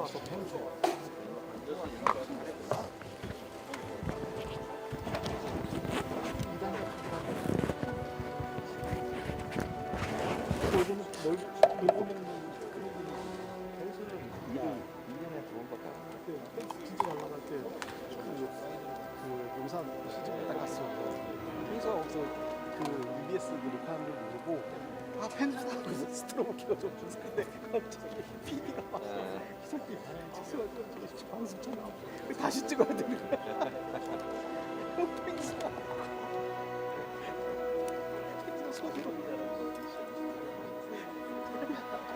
와서 펜 줘. 요즘은 뭘 놀고 먹는 펜슬은 2년에 2번밖에 안 해. 펜스 진짜 잘 나갈 때 그 용산 시즌에 딱 갔어. 그래서 거기서 그 EBS 녹화하는 걸 모르고 아 펜스다 그래서 스트로보 켜가지고 근데 갑자기 PD가 와서 이 새끼 찍어가지고 방송 쳐 나와. 다시 찍어야 되는 거야. 펜스다. 펜스 소리로.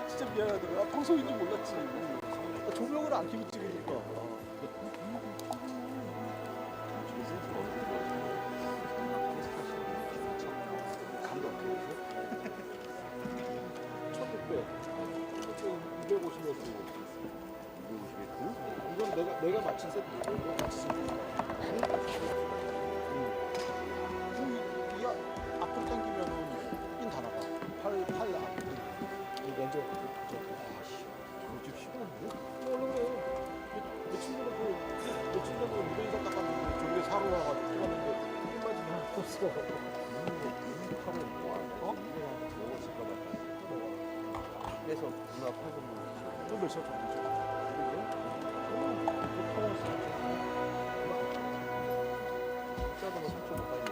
진짜 미안하더라. 아, 방송인 줄 몰랐지. 아, 조명을 안 켜고 찍으니까. 감도 안 켜고. 250에서 250에서? 이건 내가 맞춘 세트. 내가 맞춘 세트. 이 앞으로 당기면은 핀 다 나가. 팔 앞으로. 먼저 아씨 집 시끄럽네. 원래 며칠 전에 무대인사 닦았는데 저기에 사러 와가지고 들어갔는데 핀 맞으면 없어. 팔을 어? 그래서 누나 팔좀 또 몇 시간 정도죠? 짜다가 3,500까지.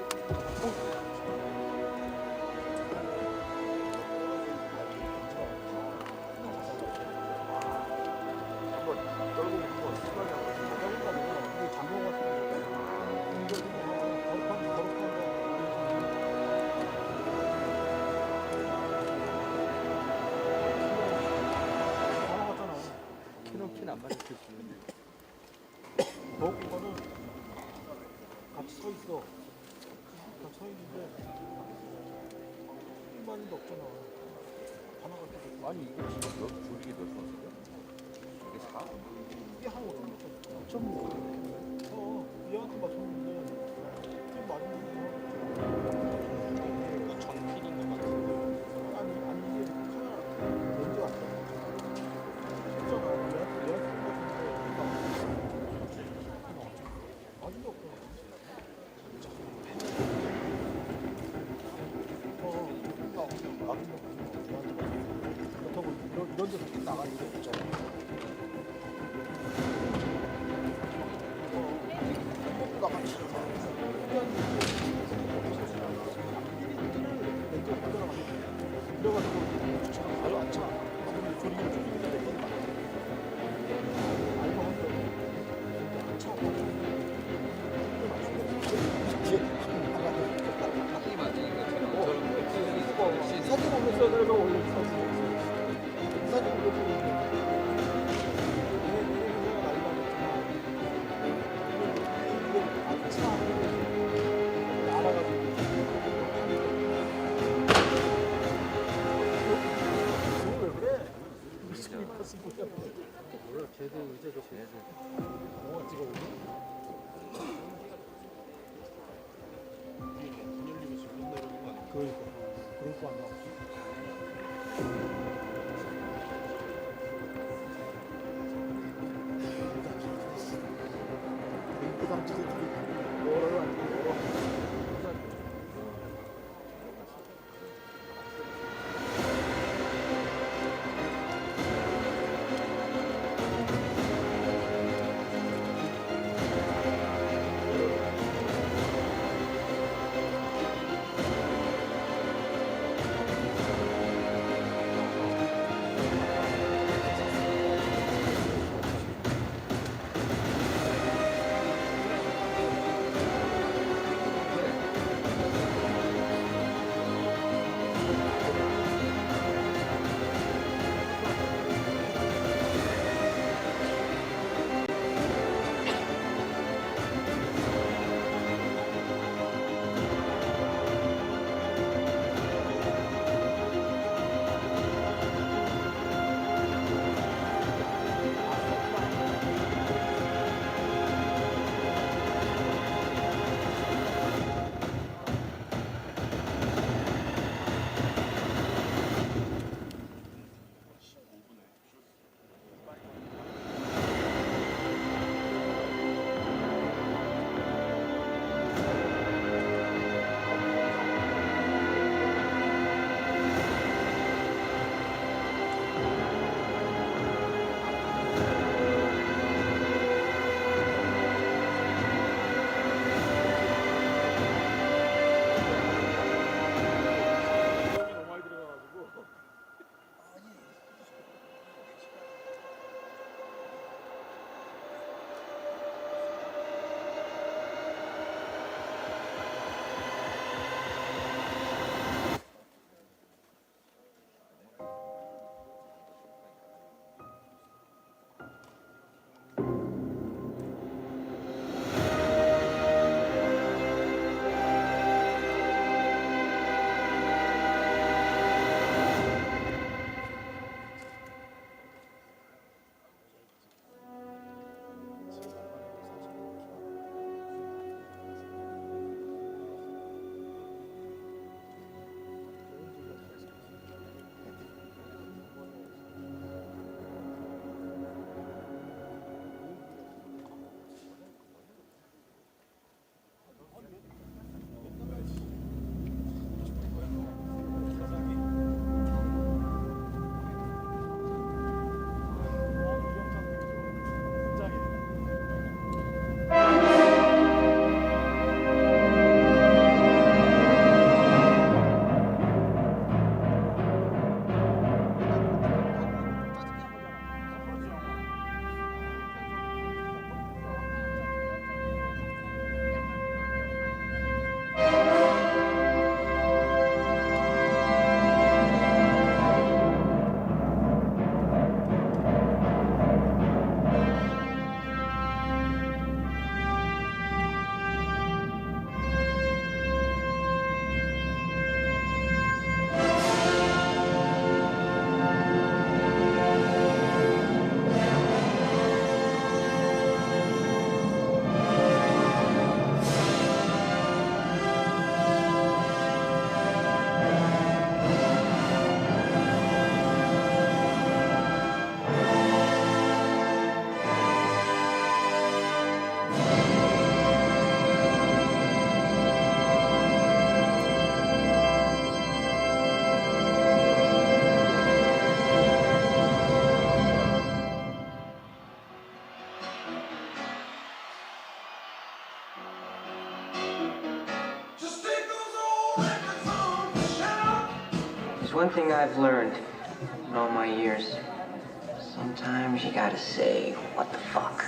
안 맞을 수 있는데 먹을 거는 같이 서 있어. 같이 서 있는데 많이도 없잖아. 하나가 아니 이거 지금 조리개 몇 손이야? 이게 4? 이게 한 5.5. 얘한테 맞췄는데 좀 많이 먹는 거. 전필인 것 같은데. 아니 이게 카메라 렌즈가 없어. 이런 데서 나가는 게 없잖아. 나가기 싫어. 그래가지고 주차가 가요 안 차. 그럼 조리를 줄이는데 알고 한데 안 차. 이 맞으니까 저런 사진 보면서 내가 원래 사진 보면서 몰라, 쟤들 의자 좋고 영화 찍어보니? 문 열리면 지금 맨날 이러는 거 아니야? 그러니까 그럴 거 아니야. 그 다음 지들이 뭐라고 안 돼. one thing I've learned in all my years, sometimes you gotta say, what the fuck?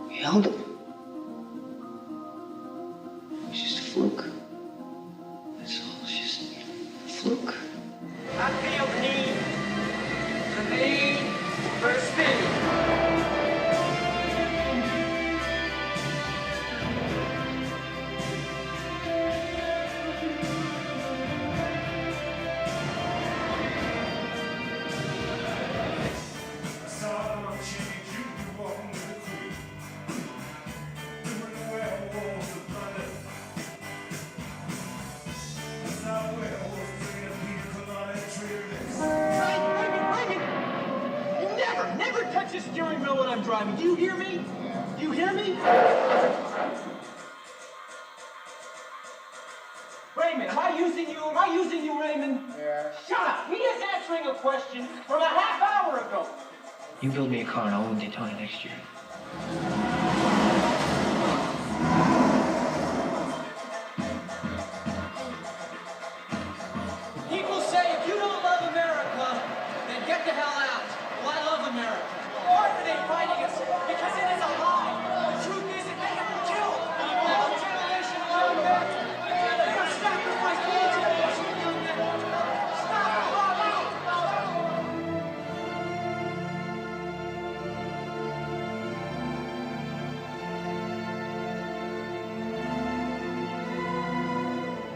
You held him. It was just a fluke. That's all. It's just a fluke. I feel the need for speed. Never touch the steering wheel when I'm driving. Do you hear me? Do you hear me? Raymond, am I using you? Am I using you, Raymond? Yeah. Shut up! He is answering a question from a half hour ago. You build me a car and I'll win Daytona next year. People say if you don't love America, then get the hell out. Well, I love America. Why are they fighting us? Because it is a lie. The truth is that they have killed all generation of young men. They have sacrificed all generation of young men. Stop the law now!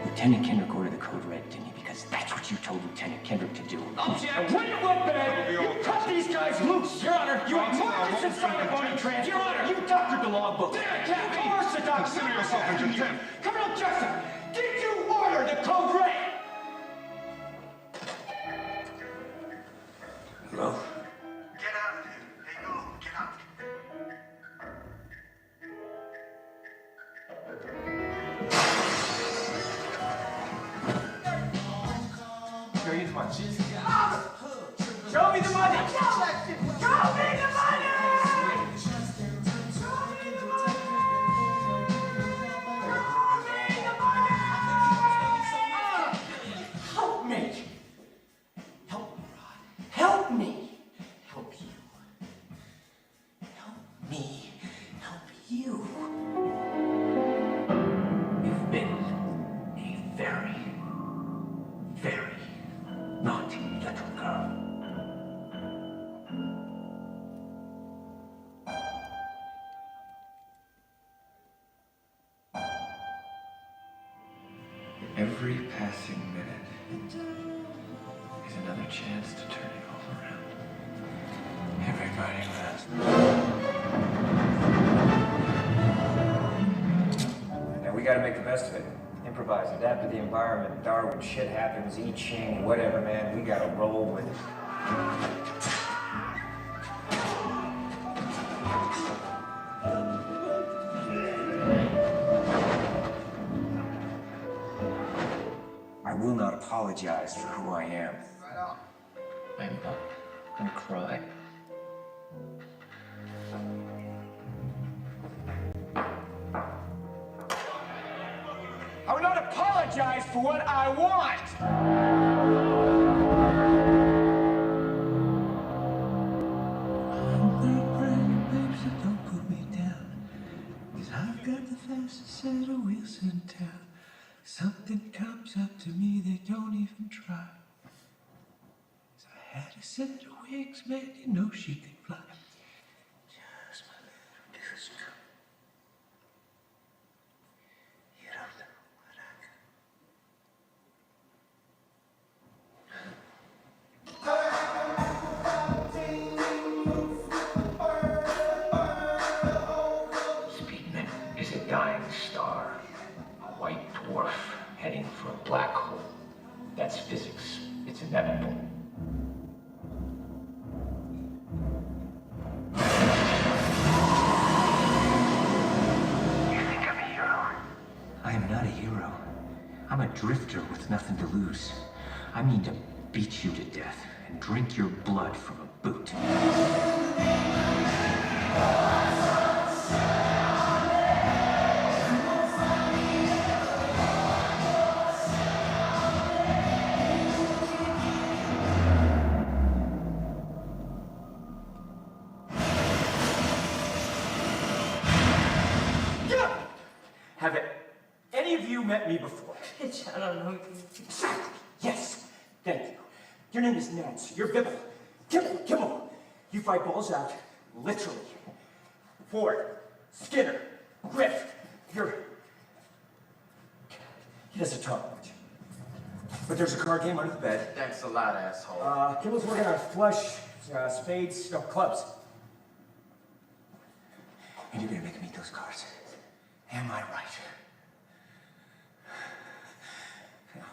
Lieutenant Kendrick ordered the code red, didn't he? Because that's what you told Lieutenant Kendrick to do. Oh, yeah, when it went bad, you cut these guys loose. Your Honor, you ignored this inside a body transfer. Your Honor, you doctored the logbook. Damn it, Captain! Of course the doc. Consider yourself in contempt. Colonel Jessup, did you order the code red? Hello? Get out of here. Hey, go. Get out. Show you the money. Show me the money. Show me the money. Help me. Help me, Rod. Help me. Help you. Help me. Help you. You've been a very, very naughty little girl. Every passing minute is another chance to turn it all around. Everybody laughs. And we gotta make the best of it. Improvise, adapt to the environment. Darwin, shit happens, I Ching, whatever, man. We gotta roll with it. I will not apologize for who I am. I'm gonna cry. I will not apologize for what I want. Don't put me down, 'cause I've got the fastest set of wheels in town. Something comes up to me, they don't even try. So I had a set of wings, man, you know she can fly. Just my little disco. You don't know what I got. Speedman is a dying star, a white dwarf heading for a black hole. That's physics. It's inevitable. You think I'm a hero? I am not a hero. I'm a drifter with nothing to lose. I mean to beat you to death and drink your blood from a boot. Have any of you met me before? Bitch, I don't know. Exactly. Yes. Thank you. Your name is Nance. You're Bibble. Kimmel. You fight balls out, literally. Ford, Skinner, Griff. He doesn't talk much. But there's a card game under the bed. Thanks a lot, asshole. Kimmel's working on flush, spades, no, clubs. And you're gonna make him eat those cards. Am I right? Now,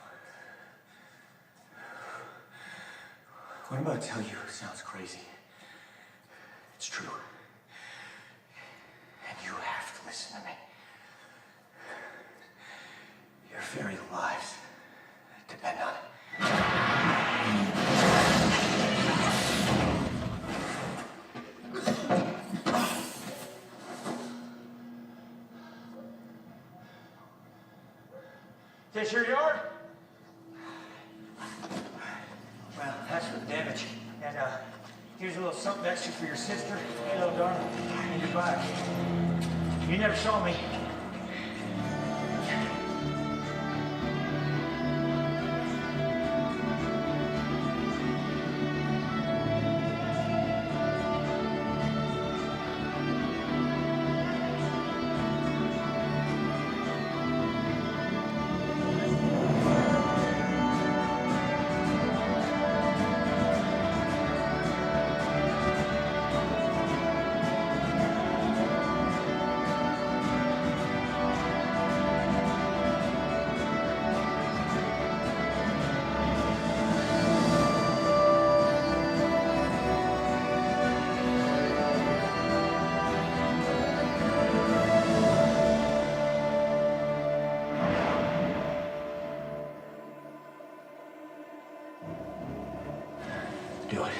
what I'm about to tell you sounds crazy. It's true. And you have to listen to me. Your very lives depend on it. This your yard? Well, that's for the damage. And here's a little something extra for your sister. Hey, little darling. And goodbye. You never saw me. Do it.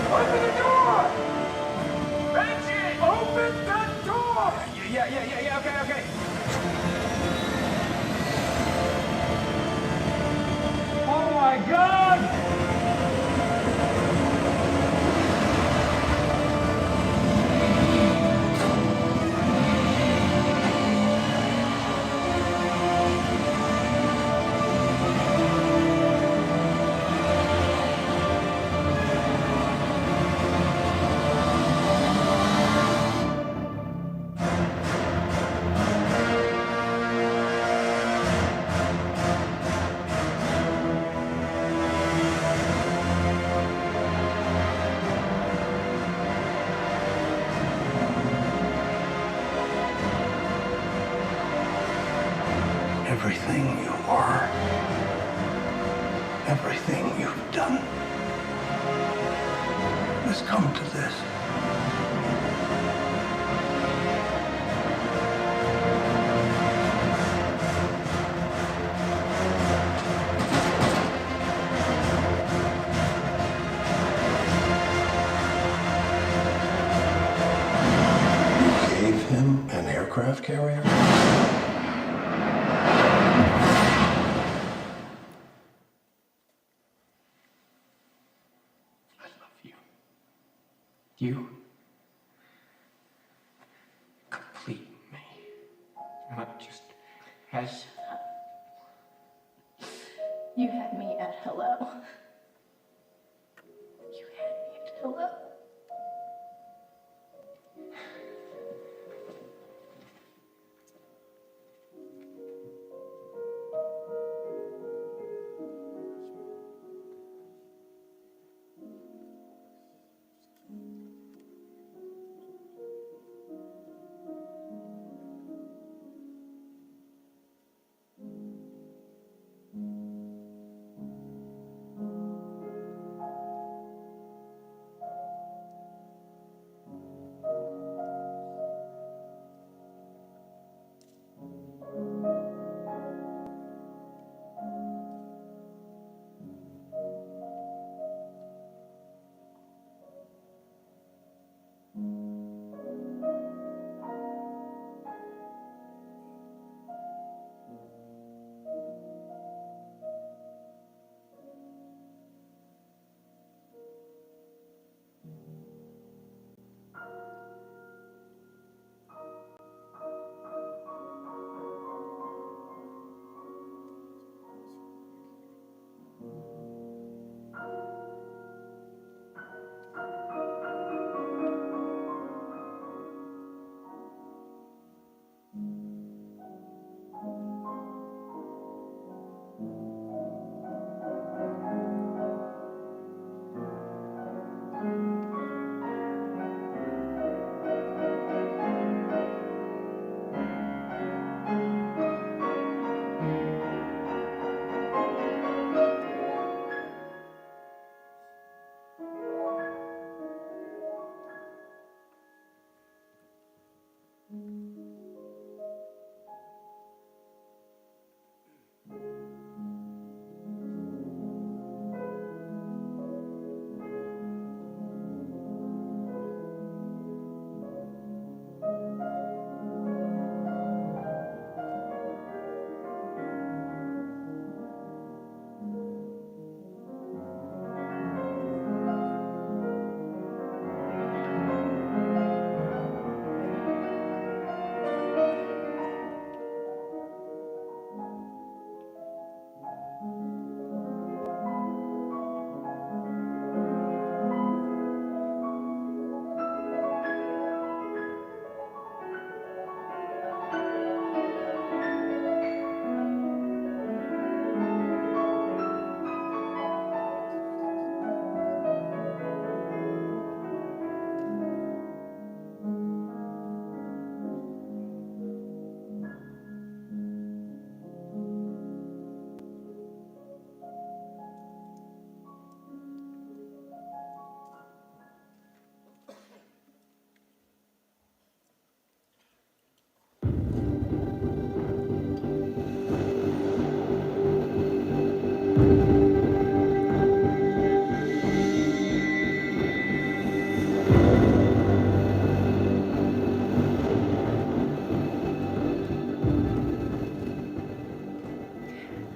Open the door! Reggie! Open the door! Yeah, okay. Oh my God! Everything you are, everything you've done has come to this. You gave him an aircraft carrier? I love you. You complete me. Not just as You had me at hello. You had me at hello.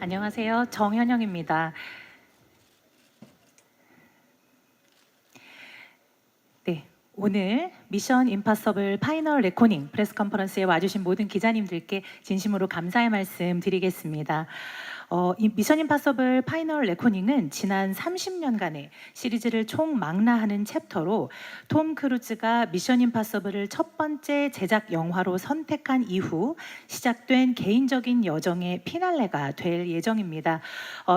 안녕하세요. 정현영입니다. 네, 오늘 미션 임파서블 파이널 레코닝 프레스 컨퍼런스에 와주신 모든 기자님들께 진심으로 감사의 말씀 드리겠습니다. 이 미션 임파서블 파이널 레코닝은 지난 30년간의 시리즈를 총망라하는 챕터로 톰 크루즈가 미션 임파서블을 첫 번째 제작 영화로 선택한 이후 시작된 개인적인 여정의 피날레가 될 예정입니다.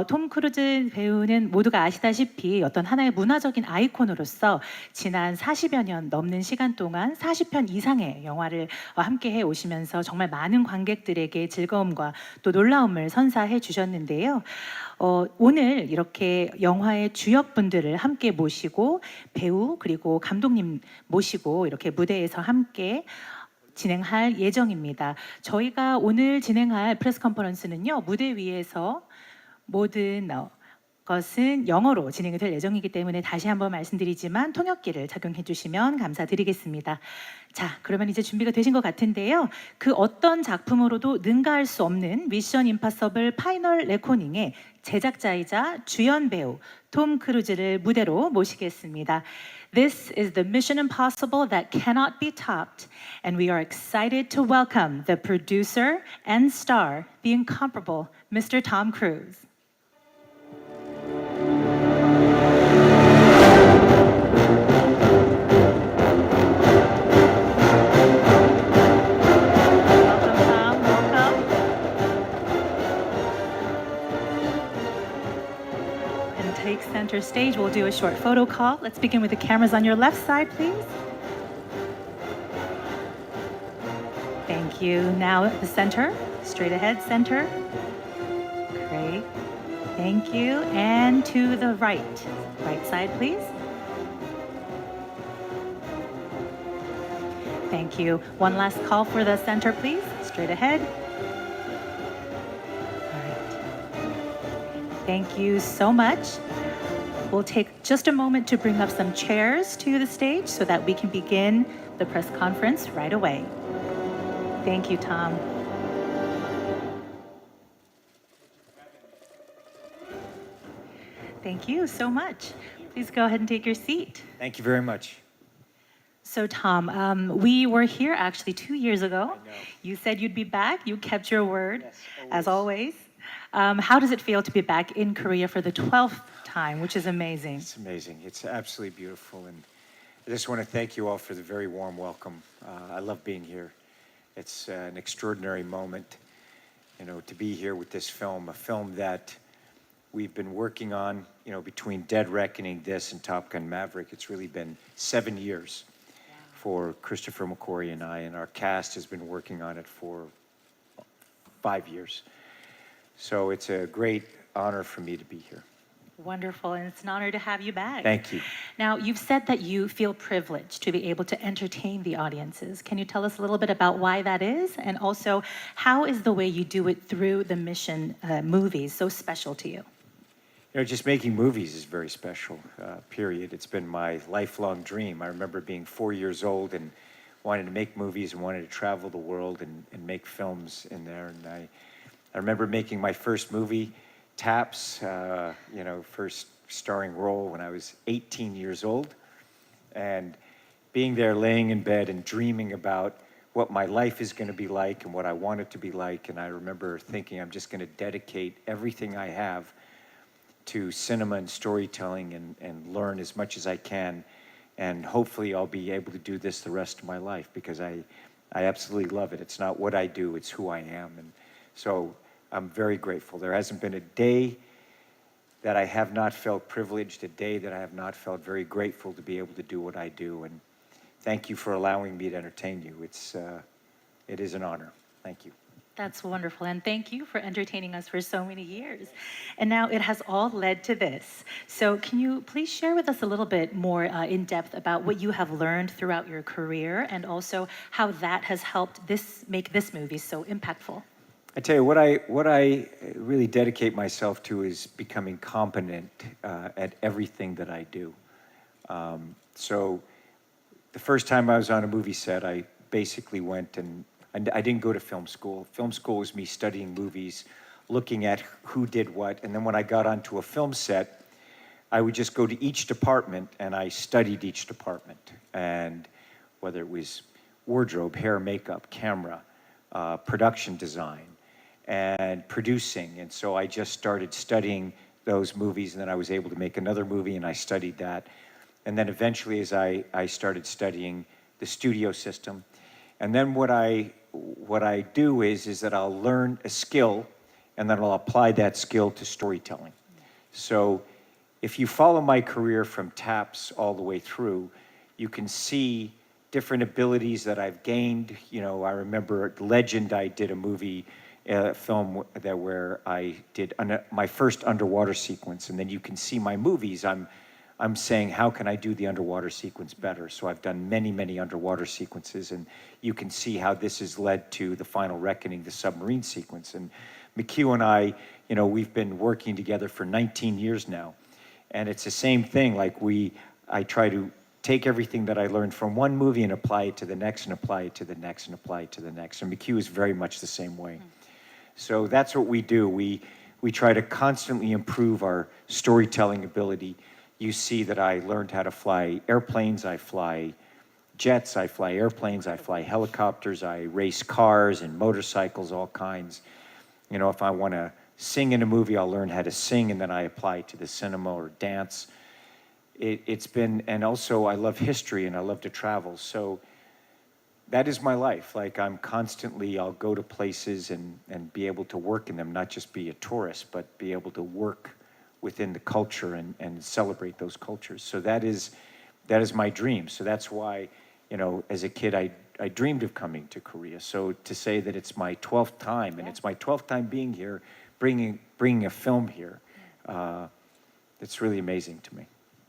톰 크루즈 배우는 모두가 아시다시피 어떤 하나의 문화적인 아이콘으로서 지난 40여 년 넘는 시간 동안 40편 이상의 영화를 함께 해 오시면서 정말 많은 관객들에게 즐거움과 또 놀라움을 선사해 주셨는데요. 오늘 이렇게 영화의 주역분들을 함께 모시고 배우 그리고 감독님 모시고 이렇게 무대에서 함께 진행할 예정입니다. 저희가 오늘 진행할 프레스 컨퍼런스는요, 무대 위에서 모든 것은 영어로 진행이 될 예정이기 때문에 다시 한번 말씀드리지만 통역기를 착용해 주시면 감사드리겠습니다. 자, 그러면 이제 준비가 되신 것 같은데요. 그 어떤 작품으로도 능가할 수 없는 미션 임파서블 파이널 레코닝의 제작자이자 주연 배우 톰 크루즈를 무대로 모시겠습니다. This is the Mission Impossible that cannot be topped, and we are excited to welcome the producer and star, the incomparable Mr. Tom Cruise. Take center stage. We'll do a short photo call. Let's begin with the cameras on your left side, please. Thank you. Now at the center, straight ahead, center. Great. Thank you. And to the right. Right side, please. Thank you. One last call for the center, please. Straight ahead. Thank you so much. We'll take just a moment to bring up some chairs to the stage so that we can begin the press conference right away. Thank you, Tom. Thank you so much. Please go ahead and take your seat. Thank you very much. So, Tom, we were here actually 2 years ago. You said you'd be back. You kept your word, Yes, as always. How does it feel to be back in Korea for the 12th time, which is amazing? It's amazing. It's absolutely beautiful. And I just want to thank you all for the very warm welcome. I love being here. It's an extraordinary moment, you know, to be here with this film, a film that we've been working on, you know, between Dead Reckoning, this, and Top Gun Maverick. It's really been 7 years for Christopher McQuarrie and I, and our cast has been working on it for 5 years. So it's a great honor for me to be here. Wonderful, and it's an honor to have you back. Thank you. Now, you've said that you feel privileged to be able to entertain the audiences. Can you tell us a little bit about why that is? And also, how is the way you do it through the Mission movies so special to you? You know, just making movies is very special, period. It's been my lifelong dream. I remember being 4 years old and wanting to make movies and wanting to travel the world and make films in there. And I remember making my first movie, Taps, you know, first starring role when I was 18 years old. And being there, laying in bed and dreaming about what my life is going to be like and what I want it to be like. And I remember thinking, I'm just going to dedicate everything I have to cinema and storytelling and learn as much as I can. And hopefully I'll be able to do this the rest of my life because I absolutely love it. It's not what I do, it's who I am. And so I'm very grateful. There hasn't been a day that I have not felt privileged, a day that I have not felt very grateful to be able to do what I do. And thank you for allowing me to entertain you. It is an honor. Thank you. That's wonderful, and thank you for entertaining us for so many years. And now it has all led to this. So can you please share with us a little bit more in depth about what you have learned throughout your career and also how that has helped make this movie so impactful? I tell you, what I really dedicate myself to is becoming competent at everything that I do. So the first time I was on a movie set, I basically went and I didn't go to film school. Film school was me studying movies, looking at who did what, and then when I got onto a film set, I would just go to each department and I studied each department. And whether it was wardrobe, hair, makeup, camera, production design, and producing. And so I just started studying those movies, and then I was able to make another movie, and I studied that. And then eventually, as I started studying the studio system. And then what I do is that I'll learn a skill, and then I'll apply that skill to storytelling. So if you follow my career from Taps all the way through, you can see different abilities that I've gained. You know, I remember Legend, I did a movie, film where I did my first underwater sequence, and then you can see my movies. I'm saying, how can I do the underwater sequence better? So I've done many, many underwater sequences, and you can see how this has led to the Final Reckoning, the submarine sequence. And McHugh and I, you know, we've been working together for 19 years now, and it's the same thing. Like I try to take everything that I learned from one movie and apply it to the next, and apply it to the next, and apply it to the next. And McHugh is very much the same way. So that's what we do. We try to constantly improve our storytelling ability you see that I learned how to fly airplanes, I fly jets, I fly airplanes, I fly helicopters, I race cars and motorcycles, all kinds. You know, if I want to sing in a movie, I'll learn how to sing, and then I apply it to the cinema or dance. It's been, and also I love history and I love to travel. So that is my life. Like I'm constantly, I'll go to places and be able to work in them, not just be a tourist, but be able to work within the culture and celebrate those cultures. So that is my dream. So that's why, you know, as a kid, I dreamed of coming to Korea. So to say that it's my 12th time, and it's my 12th time being here, bringing a film here, it's really amazing to me.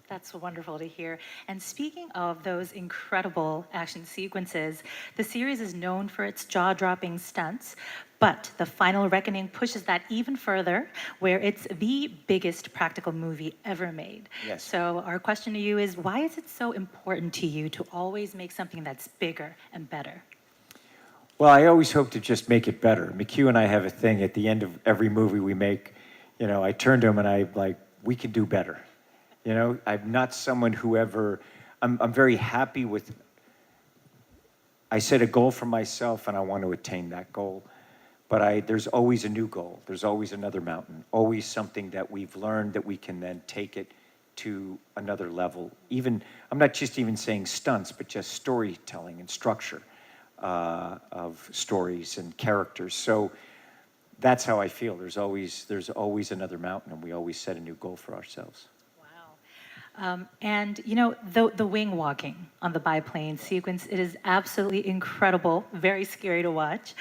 That's wonderful to hear. And speaking of those incredible action sequences, the series is known for its jaw-dropping stunts, but The Final Reckoning pushes that even further, where it's the biggest practical movie ever made. Yes. So our question to you is, why is it so important to you to always make something that's bigger and better? Well, I always hope to just make it better. McHugh and I have a thing at the end of every movie we make. You know, I turn to him and I'm like, we can do better. You know, I'm not someone who ever, I'm very happy with, I set a goal for myself and I want to attain that goal. But there's always a new goal. There's always another mountain, always something that we've learned that we can then take it to another level. Even, I'm not just even saying stunts, but just storytelling and structure of stories and characters. So that's how I feel. There's always another mountain, and we always set a new goal for ourselves. And you know, the wing walking on the biplane sequence, it is absolutely incredible, very scary to watch.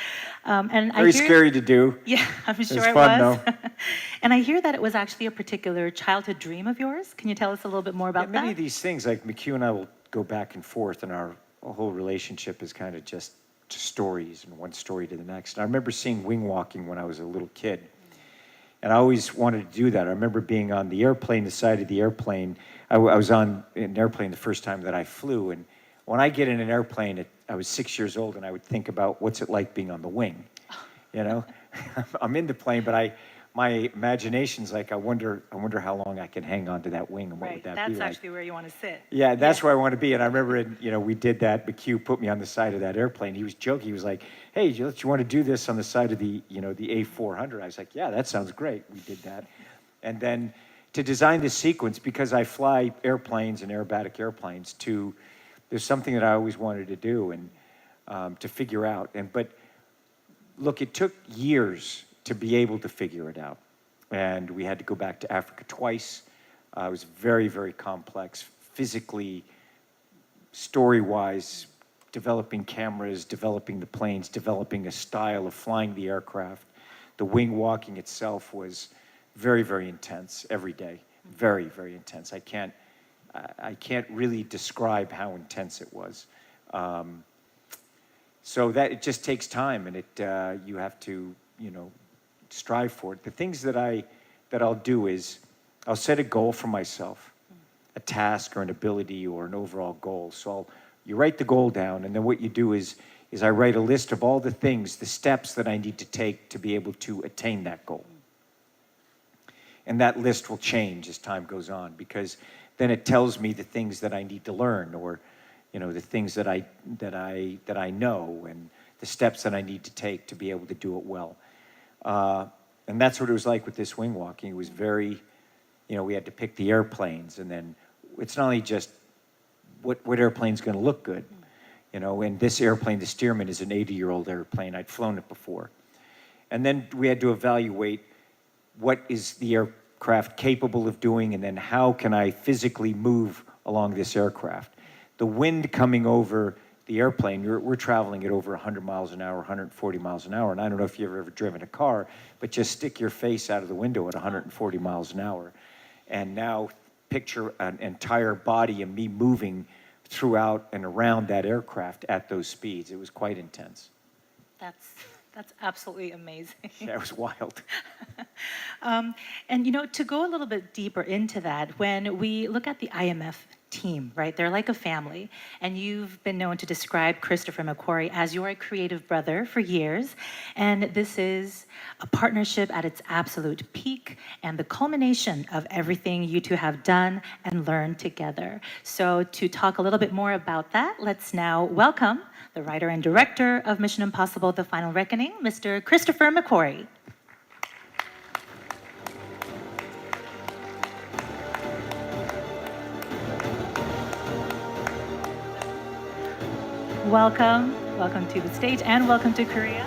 And Very scary to do. Yeah, I'm sure was it fun, was. though. And I hear that it was actually a particular childhood dream of yours. Can you tell us a little bit more about Many that? of these things, like McHugh and I will go back and forth, and our whole relationship is kind of just stories and one story to the next. And I remember seeing wing walking when I was a little kid. And I always wanted to do that. I remember being on the airplane, the side of the airplane. I was on an airplane the first time that I flew. And when I get in an airplane, I was 6 years old, and I would think about what's it like being on the wing. You know, I'm in the plane, but my imagination's like, I wonder how long I can hang on to that wing, and what would that be like. That's actually where you want to sit. Yeah, that's where I want to be. And I remember, you know, we did that. McHugh put me on the side of that airplane. He was joking. He was like, hey, you want to do this on the side of the, you know, the A400? I was like, yeah, that sounds great. We did that. And then to design this sequence, because I fly airplanes and aerobatic airplanes, there's something that I always wanted to do and to figure out. But look, it took years to be able to figure it out. And we had to go back to Africa twice. It was very, very complex, physically, story-wise, developing cameras, developing the planes, developing a style of flying the aircraft. The wing walking itself was very, very intense every day. Very, very intense. I can't really describe how intense it was. So that it just takes time, and you have to, you know, strive for it. The things that I'll do is I'll set a goal for myself, a task or an ability or an overall goal. So you write the goal down, and then what you do is I write a list of all the things, the steps that I need to take to be able to attain that goal. And that list will change as time goes on, because then it tells me the things that I need to learn, or, you know, the things that I know, and the steps that I need to take to be able to do it well. And that's what it was like with this wing walking. It was very, you know, we had to pick the airplanes, and then it's not only just what airplane's going to look good, you know, and this airplane, the Stearman, is an 80-year-old airplane. I'd flown it before. And then we had to evaluate what is the aircraft capable of doing, and then how can I physically move along this aircraft. The wind coming over the airplane, we're traveling at over 100 miles an hour, 140 miles an hour. And I don't know if you've ever driven a car, but just stick your face out of the window at 140 miles an hour. And now picture an entire body and me moving throughout and around that aircraft at those speeds. It was quite intense. That's absolutely amazing. Yeah, it was wild. And you know, to go a little bit deeper into that, when we look at the IMF team, right? They're like a family. And you've been known to describe Christopher McQuarrie as your creative brother for years. And this is a partnership at its absolute peak and the culmination of everything you two have done and learned together. So to talk a little bit more about that, let's now welcome the writer and director of Mission Impossible: The Final Reckoning, Mr. Christopher McQuarrie. Welcome, welcome to the stage, and welcome to Korea.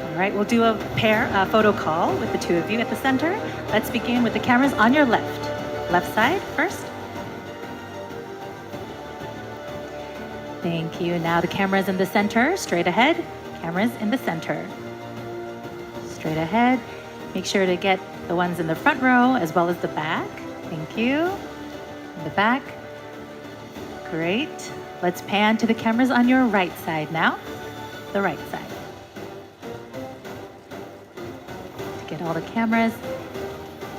All right, we'll do a photo call with the two of you at the center. Let's begin with the cameras on your left side first. Thank you. Now the cameras in the center, straight ahead. Cameras in the center. Straight ahead. Make sure to get the ones in the front row as well as the back. Thank you. In the back. Great. Let's pan to the cameras on your right side now. The right side. To get all the cameras.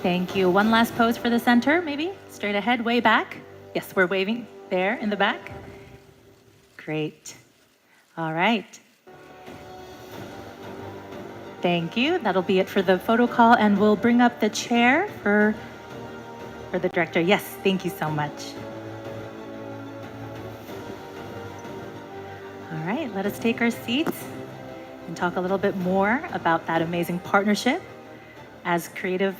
Thank you. One last pose for the center, maybe. Straight ahead, way back. Yes, we're waving there in the back. Great. All right. Thank you. That'll be it for the photo call, and we'll bring up the chair for the director. Yes, thank you so much. All right, let us take our seats and talk a little bit more about that amazing partnership as creative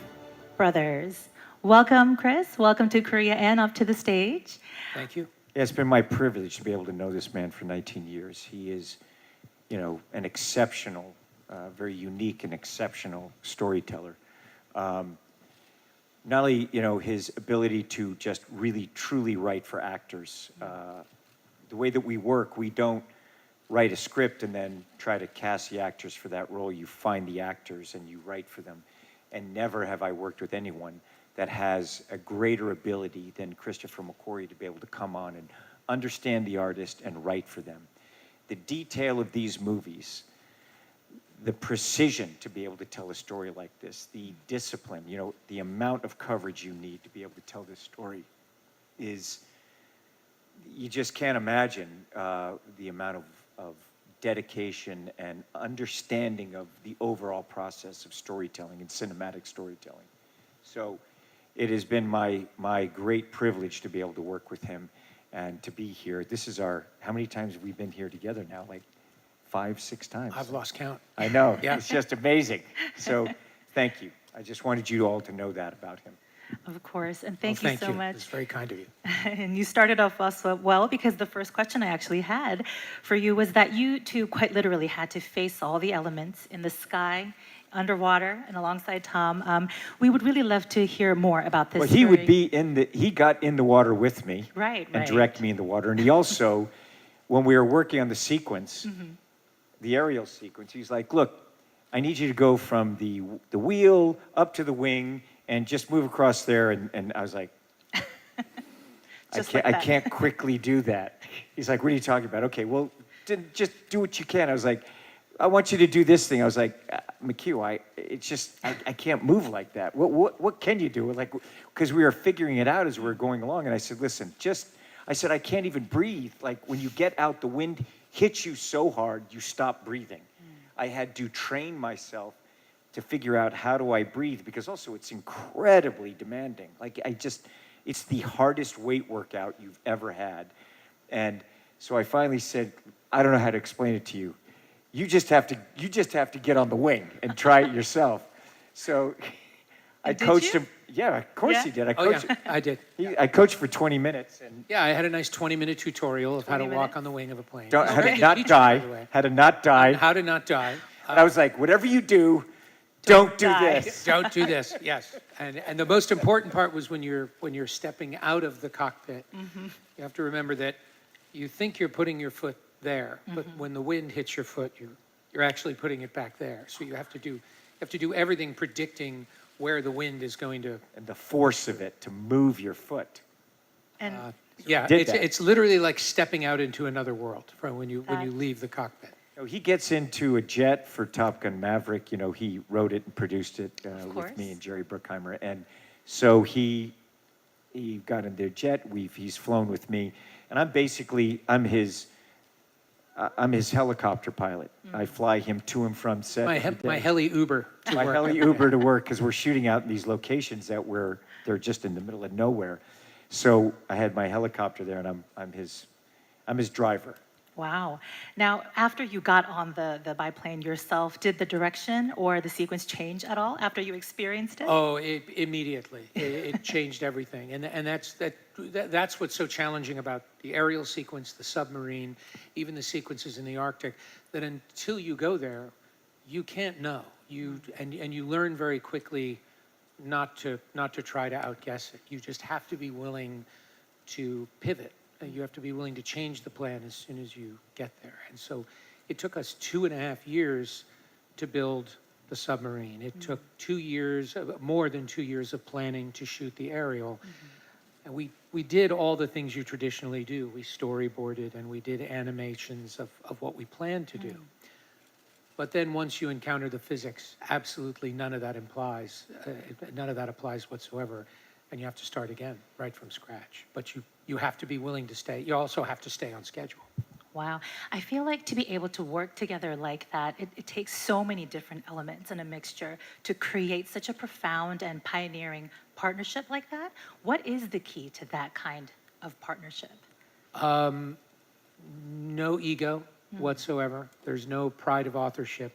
brothers. Welcome, Chris. Welcome to Korea and up to the stage. Thank you. Yeah, it's been my privilege to be able to know this man for 19 years. He is, an exceptional, very unique and exceptional storyteller. Not only, his ability to just really, truly write for actors. The way that we work, we don't write a script and then try to cast the actors for that role. You find the actors and you write for them. And never have I worked with anyone that has a greater ability than Christopher McQuarrie to be able to come on and understand the artist and write for them. The detail of these movies, the precision to be able to tell a story like this, the discipline, the amount of coverage you need to be able to tell this story is, you just can't imagine the amount of dedication and understanding of the overall process of storytelling and cinematic storytelling. So it has been my great privilege to be able to work with him and to be here. This is how many times have we been here together now? Like 5, 6 times. I've lost count. I know, Yeah. It's just amazing. So thank you. I just wanted you all to know that about him. Of course, and thank you so much. It's very kind of you. And you started off also well, because the first question I actually had for you was that you two quite literally had to face all the elements in the sky, underwater, and alongside Tom. We would really love to hear more about this. Well, he would be he got in the water with me. Right. And direct me in the water. And he also, when we were working on the sequence, the aerial sequence, he's like, look, I need you to go from the wheel up to the wing and just move across there. And I was like, I can't quickly do that. He's like, what are you talking about? Okay, well, just do what you can. I was like, I want you to do this thing. I was like, McHugh, I can't move like that. What can you do? Like, because we were figuring it out as we were going along. And I said, listen, I can't even breathe. Like, when you get out, the wind hits you so hard, you stop breathing. I had to train myself to figure out how do I breathe, because also it's incredibly demanding. Like, it's the hardest weight workout you've ever had. And so I finally said, I don't know how to explain it to you. You just have to get on the wing and try it yourself. So I coached him. Yeah, of course he did. I did. I coached for 20 minutes. And yeah, I had a nice 20-minute tutorial of how to walk on the wing of a plane. How to not die. How to not die. How to not die. And I was like, whatever you do, don't do this. Don't do this. Yes. And the most important part was when you're stepping out of the cockpit. You have to remember that you think you're putting your foot there, but when the wind hits your foot, you're actually putting it back there. So you have to do everything predicting where the wind is going to, and the force of it to move your foot. And yeah, it's literally like stepping out into another world from when you leave the cockpit. He gets into a jet for Top Gun Maverick. He wrote it and produced it with me and Jerry Bruckheimer. And so he he got in their jet. He's flown with me, and I'm his helicopter pilot. I fly him to and from set. My heli Uber to My work. heli Uber to work because we're shooting out in these locations they're just in the middle of nowhere. So I had my helicopter there, and I'm his driver. Wow. Now, after you got on the biplane yourself, did the direction or the sequence change at all after you experienced it? Oh, immediately. It changed everything. And that's what's so challenging about the aerial sequence, the submarine, even the sequences in the Arctic, that until you go there, you can't know. And you learn very quickly not to try to outguess it. You just have to be willing to pivot. You have to be willing to change the plan as soon as you get there. And so it took us 2.5 years to build the submarine. It took 2 years, more than 2 years of planning to shoot the aerial. And we did all the things you traditionally do. We storyboarded and we did animations of what we planned to do. But then once you encounter the physics, absolutely none of that applies whatsoever. And you have to start again, right from scratch. But you have to be willing to stay. You also have to stay on schedule. Wow. I feel like to be able to work together like that, it takes so many different elements and a mixture to create such a profound and pioneering partnership like that. What is the key to that kind of partnership? No ego whatsoever. There's no pride of authorship.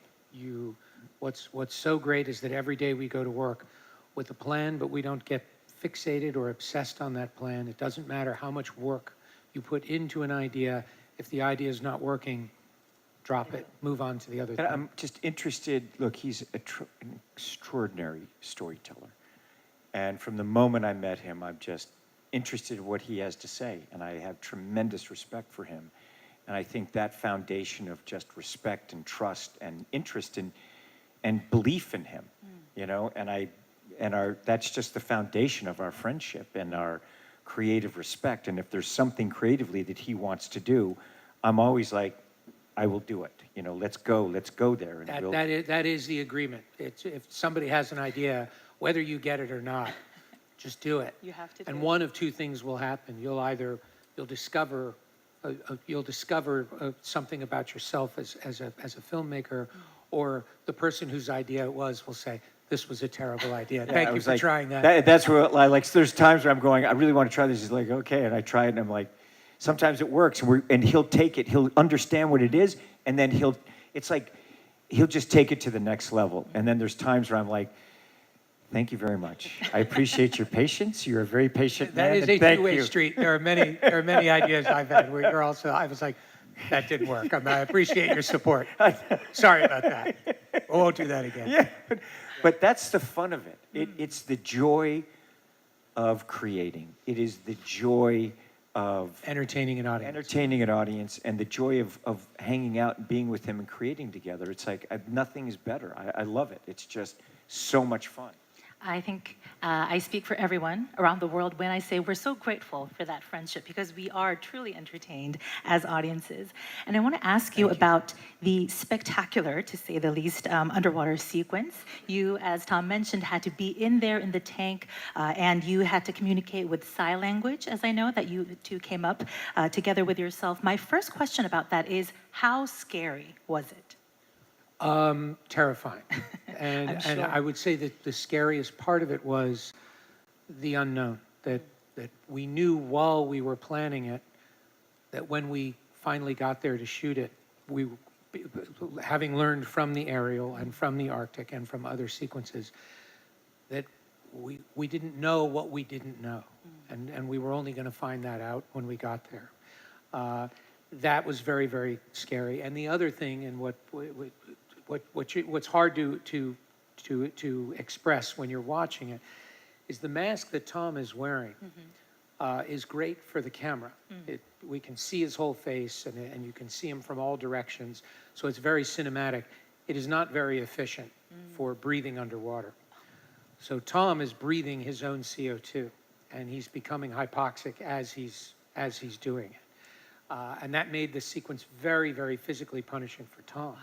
What's so great is that every day we go to work with a plan, but we don't get fixated or obsessed on that plan. It doesn't matter how much work you put into an idea. If the idea is not working, drop it, move on to the other thing. I'm just interested. Look, he's an extraordinary storyteller. And from the moment I met him, I'm just interested in what he has to say. And I have tremendous respect for him. And I think that foundation of just respect and trust and interest and belief in him, that's just the foundation of our friendship and our creative respect. And if there's something creatively that he wants to do, I'm always like, I will do it. Let's go there. And that is the agreement. If somebody has an idea, whether you get it or not, just do it. You have to do and it. one of two things will happen. You'll discover something about yourself as a filmmaker, or the person whose idea it was will say, this was a terrible idea. Thank you for trying that. That's where there's times where I'm going, I really want to try this. He's like, okay, and I try it, and I'm like, sometimes it works, and he'll take it, he'll understand what it is, and then he'll just take it to the next level. And then there's times where I'm like, thank you very much. I appreciate your patience. You're a very patient man. That is a two-way street. There are many ideas I've had where I was like, that didn't work. I appreciate your support. Sorry about that. I won't do that again. Yeah, but that's the fun of it. It's the joy of creating. It is the joy of entertaining an audience. And the joy of hanging out and being with him and creating together. It's like nothing is better. I love it. It's just so much fun. I think I speak for everyone around the world when I say we're so grateful for that friendship because we are truly entertained as audiences. And I want to ask you about the spectacular, to say the least, underwater sequence. You, as Tom mentioned, had to be in there in the tank and you had to communicate with sign language, as I know that you two came up together with yourself. My first question about that is, how scary was it? Terrifying. And I would say that the scariest part of it was the unknown, that we knew while we were planning it, that when we finally got there to shoot it, we, having learned from the aerial and from the Arctic and from other sequences, that we didn't know what we didn't know. And we were only going to find that out when we got there. That was very, very scary. And the other thing, and what's hard to express when you're watching it, is the mask that Tom is wearing is great for the camera. We can see his whole face, and you can see him from all directions, so it's very cinematic. It is not very efficient for breathing underwater. So Tom is breathing his own CO2, and he's becoming hypoxic as he's doing it. And that made the sequence very, very physically punishing for Tom. Wow.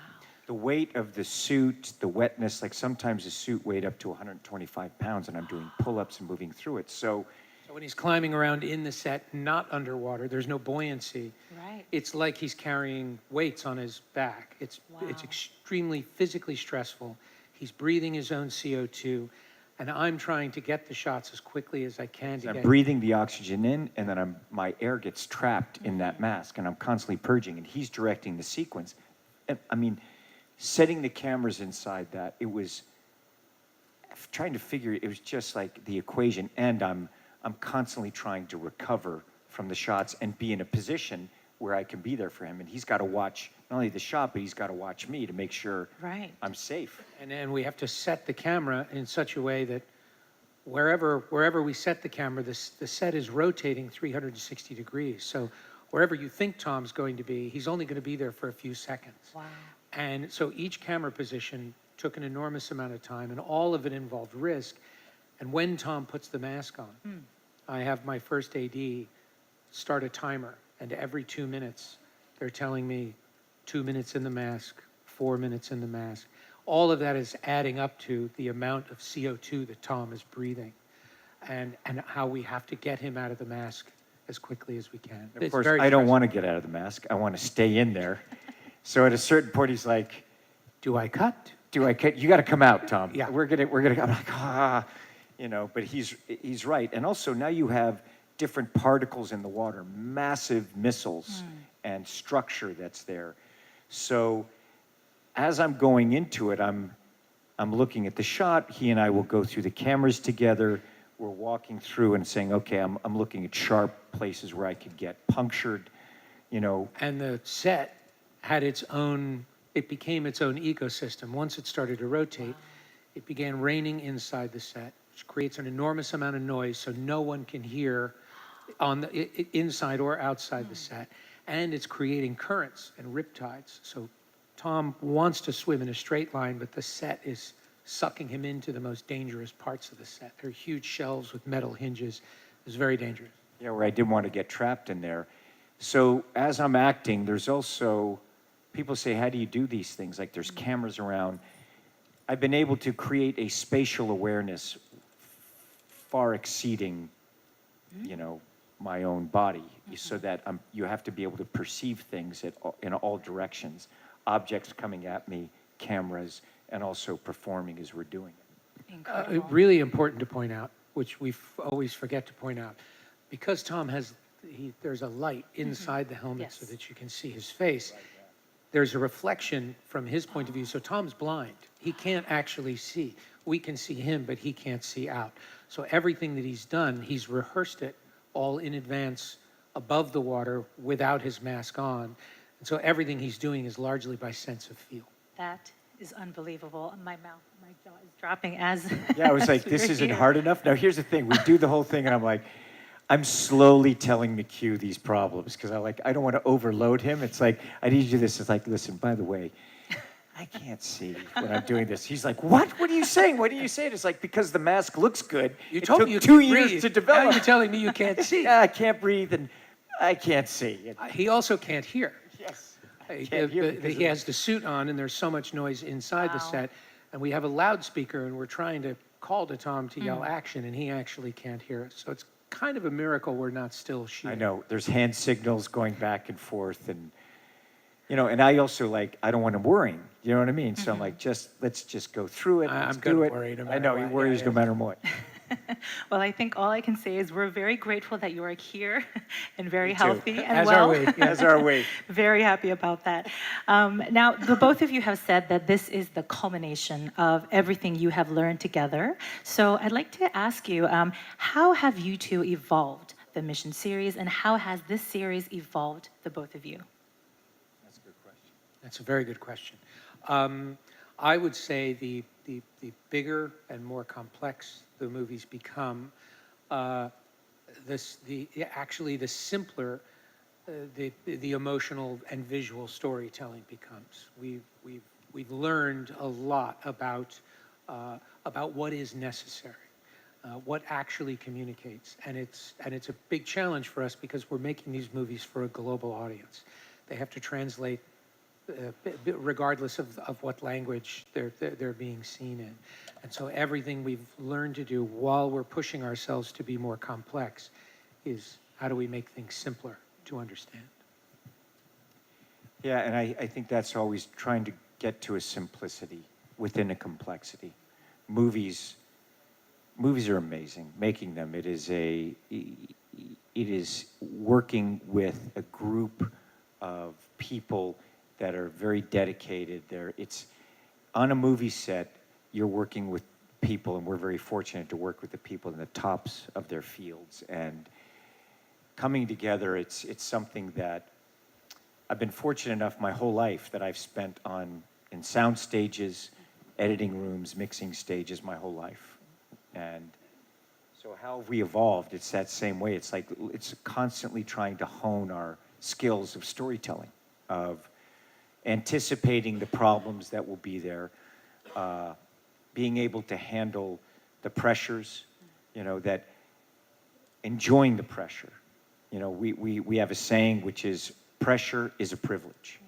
The weight of the suit, the wetness, like sometimes the suit weighed up to 125 pounds and I'm doing pull-ups and moving through it. So When he's climbing around in the set, not underwater, there's no buoyancy. Right. It's like he's carrying weights on his back. It's extremely physically stressful. He's breathing his own CO2, and I'm trying to get the shots as quickly as I can to I'm get. breathing the oxygen in, and then my air gets trapped in that mask, and I'm constantly purging, and he's directing the sequence. And I mean, setting the cameras inside that, it was trying to figure, it was just like the equation, and I'm constantly trying to recover from the shots and be in a position where I can be there for him. And he's got to watch not only the shot, but he's got to watch me to make sure I'm safe. And then we have to set the camera in such a way that wherever we set the camera, the set is rotating 360 degrees. So wherever you think Tom's going to be, he's only going to be there for a few seconds. Wow. And so each camera position took an enormous amount of time, and all of it involved risk. And when Tom puts the mask on, I have my first AD start a timer, and every 2 minutes, they're telling me 2 minutes in the mask, 4 minutes in the mask. All of that is adding up to the amount of CO2 that Tom is breathing, and how we have to get him out of the mask as quickly as we can. Of course, I don't want to get out of the mask. I want to stay in there. So at a certain point, he's like, "Do I cut? Do I cut? You got to come out, Tom. Yeah. We're gonna. I'm like, you know. But he's right. And also now you have different particles in the water, massive missiles and structure that's there. So as I'm going into it, I'm looking at the shot. He and I will go through the cameras together. We're walking through and saying, okay, I'm looking at sharp places where I could get punctured, you know. And the set had its own, it became its own ecosystem. Once it started to rotate, it began raining inside the set, which creates an enormous amount of noise so no one can hear on the inside or outside the set. And it's creating currents and riptides. So Tom wants to swim in a straight line, but the set is sucking him into the most dangerous parts of the set. They're huge shelves with metal hinges. It's very dangerous. Yeah, where I didn't want to get trapped in there. So as I'm acting, there's also, people say, how do you do these things? Like there's cameras around. I've been able to create a spatial awareness far exceeding, you know, my own body, so that you have to be able to perceive things in all directions. Objects coming at me, cameras, and also performing as we're doing it. Incredible. Really important to point out, which we always forget to point out, because Tom has, there's a light inside the helmet so that you can see his face. There's a reflection from his point of view. So Tom's blind. He can't actually see. We can see him, but he can't see out. So everything that he's done, he's rehearsed it all in advance above the water without his mask on. And so everything he's doing is largely by sense of feel. That is unbelievable. My jaw is dropping as Yeah, I was like, this isn't hard enough. Now, here's the thing. We do the whole thing, and I'm like, I'm slowly telling McHugh these problems because I don't want to overload him. It's like, I need to do this. It's like, listen, by the way, I can't see when I'm doing this. He's like, what? What are you saying? What are you saying? It's like, because the mask looks good. You it told took me you 2 could years breathe. to develop. Now you're telling me you can't see. Yeah, I can't breathe and I can't see. He also can't hear. Yes. He has the suit on, and there's so much noise inside the set, and we have a loudspeaker, and we're trying to call to Tom to yell action, and he actually can't hear us. So it's kind of a miracle we're not still shooting. I know. There's hand signals going back and forth, and you know, and I also I don't want him worrying. You know what I mean? So I'm like, let's just go through it. I'm Let's gonna do it. worry no I know matter he what. worries Yeah, no yeah. matter what. Well, I think all I can say is we're very grateful that you are here and very Me too. healthy and As well. are we. As are we. Very happy about that. Now, the both of you have said that this is the culmination of everything you have learned together. So I'd like to ask you, how have you two evolved the Mission series, and how has this series evolved the both of you? That's a good question. That's a very good question. I would say the bigger and more complex the movies become, actually the simpler the emotional and visual storytelling becomes. We've learned a lot about what is necessary, what actually communicates, and it's a big challenge for us because we're making these movies for a global audience. They have to translate regardless of what language they're being seen in. And so everything we've learned to do while we're pushing ourselves to be more complex is how do we make things simpler to understand? Yeah, and I think that's always trying to get to a simplicity within a complexity. Movies are amazing. Making them, it is working with a group of people that are very dedicated. It's on a movie set. You're working with people, and we're very fortunate to work with the people in the tops of their fields. And coming together, it's something that I've been fortunate enough my whole life that I've spent in sound stages, editing rooms, mixing stages my whole life. And so how have we evolved? It's that same way. It's like it's constantly trying to hone our skills of storytelling, of anticipating the problems that will be there, being able to handle the pressures, that enjoying the pressure. We have a saying which is, pressure is a privilege.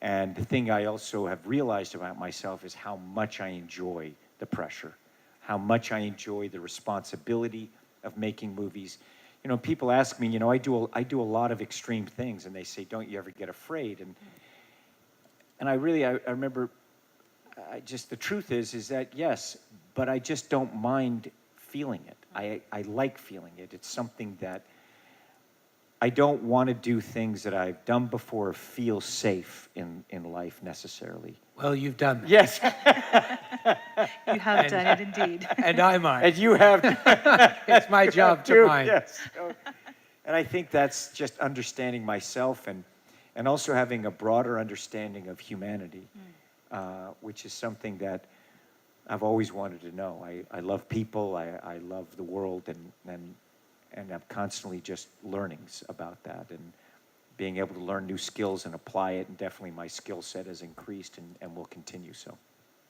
And the thing I also have realized about myself is how much I enjoy the pressure, how much I enjoy the responsibility of making movies. People ask me, I do a lot of extreme things, and they say, don't you ever get afraid? And I remember, the truth is that yes, but I just don't mind feeling it. I like feeling it. It's something that I don't want to do things that I've done before feel safe in life necessarily. Well, you've done that. Yes. You have done it indeed. And I mind. And you have. It's my job to mind. Yes. And I think that's just understanding myself and also having a broader understanding of humanity, which is something that I've always wanted to know. I love people. I love the world, and I'm constantly just learning about that and being able to learn new skills and apply it. And definitely my skill set has increased and will continue so.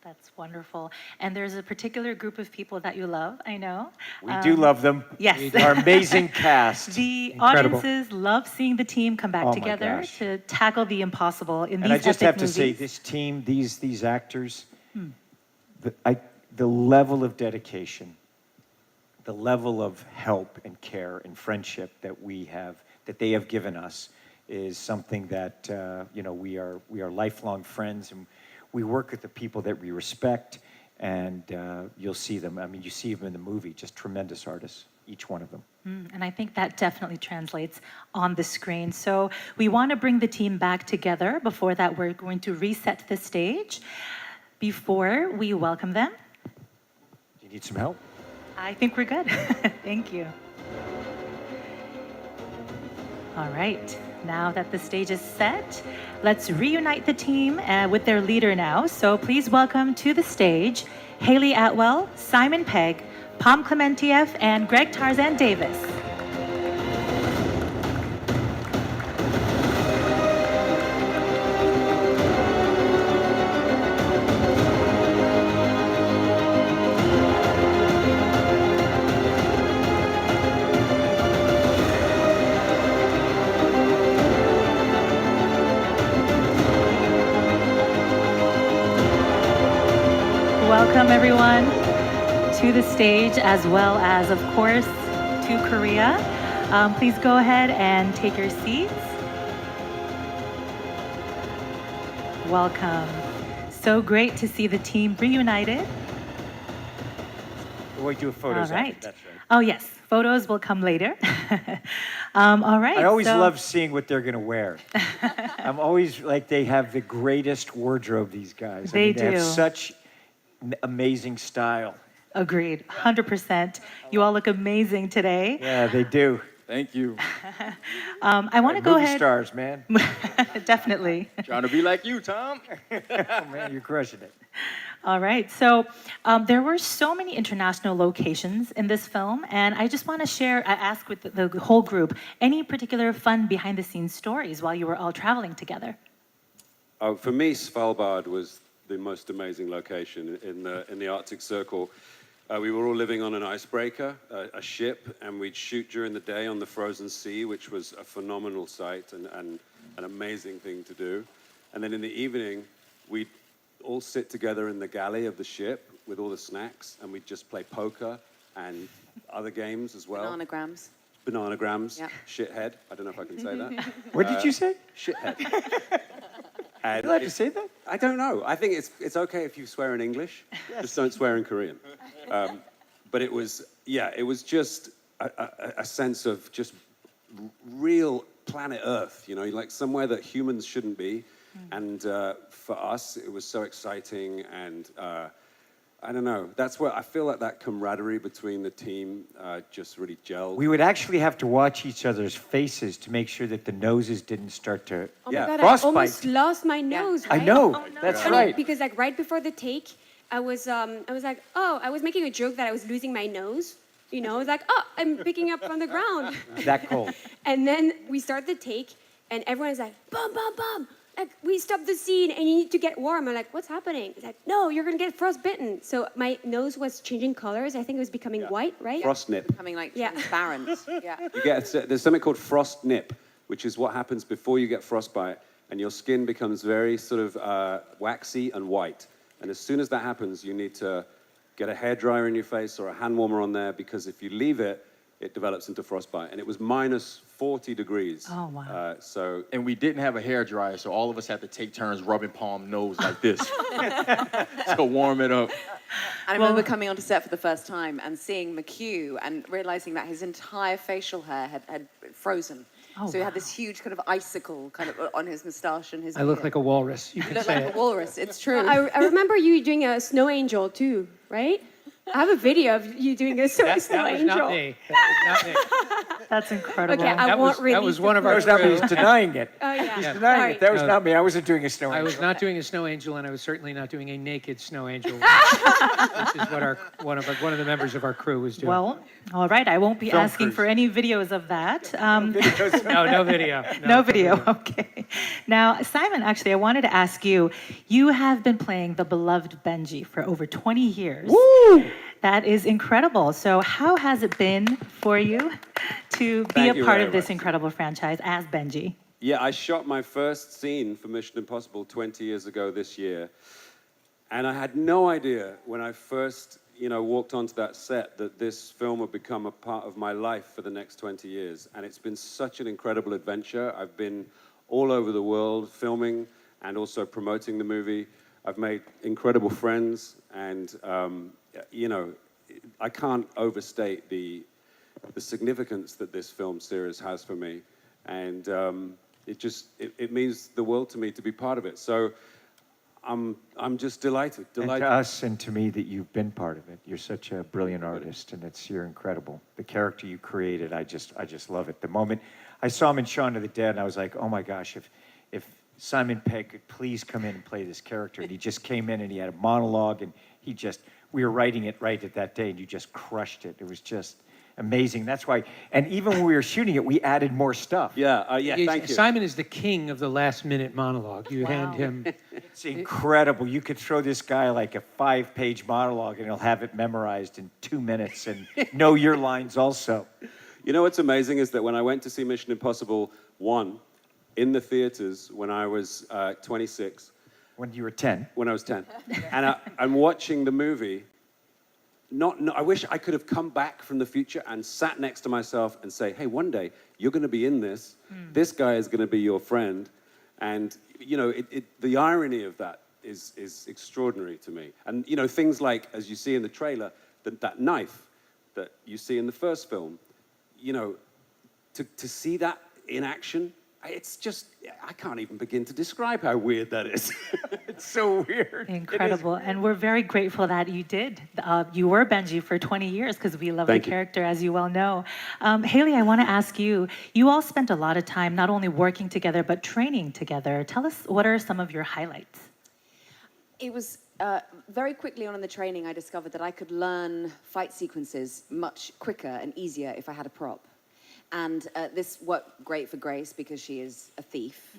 That's wonderful. And there's a particular group of people that you love, I know. We do love them. Yes. Our amazing cast. The Incredible. audiences love seeing the team come back Oh my together gosh. to tackle the impossible in these And I just epic have to say, movies. this team, these actors, the level of dedication, the level of help and care and friendship that they have given us is something that we are lifelong friends, and we work with the people that we respect, and you'll see them. I mean, you see them in the movie, just tremendous artists, each one of them. And I think that definitely translates on the screen. So we want to bring the team back together. Before that, we're going to reset the stage. Before we welcome them, Do you need some help? I think we're good. Thank you. All right. Now that the stage is set, let's reunite the team with their leader now. So please welcome to the stage Haley Atwell, Simon Pegg, Pom Clementieff, and Greg Tarzan Davis. Welcome everyone to the stage, as well as, of course, to Korea. Please go ahead and take your seats. Welcome. So great to see the team reunited. We do photos All right. after, that's right. Oh yes, photos will come later. All right. I always so- love seeing what they're going to wear. I'm always like, they have the greatest wardrobe, these guys. They They have do. such amazing style. Agreed, 100%. You all look amazing today. Yeah, they do. Thank you. I want to go Movie ahead. stars, man. Definitely. Trying to be like you, Tom. Oh, man, you're crushing it. All right. So there were so many international locations in this film, and I just want to ask with the whole group, any particular fun behind-the-scenes stories while you were all traveling together? For me, Svalbard was the most amazing location in the Arctic Circle. We were all living on an icebreaker, a ship, and we'd shoot during the day on the frozen sea, which was a phenomenal sight and an amazing thing to do. And then in the evening, we'd all sit together in the galley of the ship with all the snacks, and we'd just play poker and other games as well. Bananagrams. Bananagrams, Yeah. shithead. I don't know if I can say that. What did you say? Shithead. And You allowed to say that? I don't know. I think it's okay if you swear in English. Just don't swear in Korean. But it was just a sense of just real planet Earth, you know, like somewhere that humans shouldn't be. And for us, it was so exciting. And I don't know. That's where I feel like that camaraderie between the team just really gelled. We would actually have to watch each other's faces to make sure that the noses didn't start to Oh my God, frostbite. I almost lost my nose. I Right? know. Oh, no. That's Funny, right. Because like right before the take, I was like, oh, I was making a joke that I was losing my nose. You know, I was like, oh, I'm picking up from the ground. That cold. And then we start the take, and everyone is like, bum, bum, bum. Like, we stopped the scene, and you need to get warm. I'm like, what's happening? It's like, no, you're going to get frostbitten. So my nose was changing colors. I think it was becoming white, right? Frost nip. Becoming like transparent. Yeah. You there's something called frost nip, which is what happens before you get frostbite, and your skin becomes very sort of waxy and white. And as soon as that happens, you need to get a hairdryer in your face or a hand warmer on there, because if you leave it, it develops into frostbite. And it was minus 40 degrees. Oh, wow. And we didn't have a hairdryer, so all of us had to take turns rubbing palm nose like this to warm it up. I remember coming onto set for the first time and seeing McHugh and realizing that his entire facial hair had frozen. Oh, so he had this huge kind of icicle kind of on his moustache and his I look beard. like a walrus. You You can look say like it. a walrus. It's true. I remember you doing a snow angel too, right? I have a video of you doing a snow That was angel. not me. That was not me. That's incredible. Okay, I That won't was- release that was the one of our That was not me. crew. He's denying it. Oh yeah. He's Yeah. denying Sorry. it. That was No. not me. I wasn't doing a snow I was angel. not doing a snow angel, and I was certainly not doing a naked snow angel, which is what one of the members of our crew was doing. Well, all right. I won't be Film asking crews. for any videos of that. no video. No video. Okay. Now, Simon, actually, I wanted to ask you. You have been playing the beloved Benji for over 20 years. Woo! That is incredible. So, how has it been for you to be Thank a you part very of this much. incredible franchise as Benji? Yeah, I shot my first scene for Mission Impossible 20 years ago this year. And I had no idea when I first, walked onto that set that this film would become a part of my life for the next 20 years. And it's been such an incredible adventure. I've been all over the world filming and also promoting the movie. I've made incredible friends, and, I can't overstate the significance that this film series has for me. And it means the world to me to be part of it. So I'm just delighted. And to us and to me that you've been part of it. You're such a brilliant artist, and you're incredible. The character you created, I just love it. The moment I saw him in Shaun of the Dead, and I was like, oh my gosh, if Simon Pegg could please come in and play this character. And he just came in and he had a monologue, and we were writing it right at that day, and you just crushed it. It was just amazing. That's why, and even when we were shooting it, we added more stuff. Yeah, thank you. Simon is the king of the last-minute monologue. You hand him. It's incredible. You could throw this guy like a 5-page monologue, and he'll have it memorized in 2 minutes and know your lines also. You know what's amazing is that when I went to see Mission Impossible 1 in the theaters when I was 26. When you were 10. When I was 10. And I'm watching the movie. I wish I could have come back from the future and sat next to myself and say, hey, one day you're going to be in this. This guy is going to be your friend. And, the irony of that is extraordinary to me. And, things like, as you see in the trailer, that knife that you see in the first film, to see that in action, it's just, I can't even begin to describe how weird that is. It's so weird. Incredible. And we're very grateful that you did. You were Benji for 20 years because we love Thank the you. character, as you well know. Haley, I want to ask you, you all spent a lot of time not only working together, but training together. Tell us, what are some of your highlights? It was very quickly on in the training, I discovered that I could learn fight sequences much quicker and easier if I had a prop. And this worked great for Grace because she is a thief.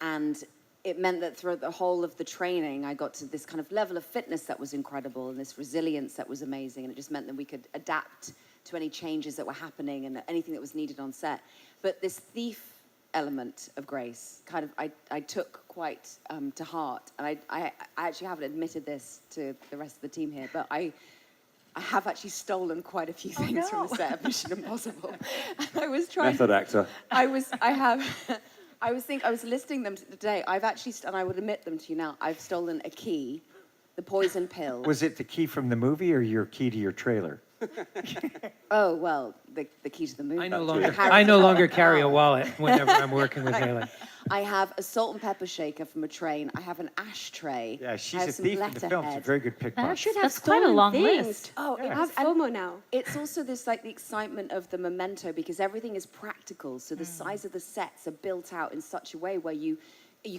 And it meant that throughout the whole of the training, I got to this kind of level of fitness that was incredible and this resilience that was amazing. And it just meant that we could adapt to any changes that were happening and anything that was needed on set. But this thief element of Grace kind of I took quite to heart, and I actually haven't admitted this to the rest of the team here, but I have actually stolen quite a few things from the set of Mission Impossible. And I was trying. Method actor. I was listing them today. I've actually, and I would admit them to you now. I've stolen a key, the poison pill. Was it the key from the movie or your key to your trailer? Oh well, the key to the movie. I no longer carry a wallet whenever I'm working with Haley. I have a salt and pepper shaker from a train. I have an ashtray. Yeah, I she's have a some thief in the film. She's a letterhead. very good pickpocket. I should have That's quite a long things. list. Oh, I have FOMO now. It's also this like the excitement of the memento because everything is practical. So the size of the sets are built out in such a way where you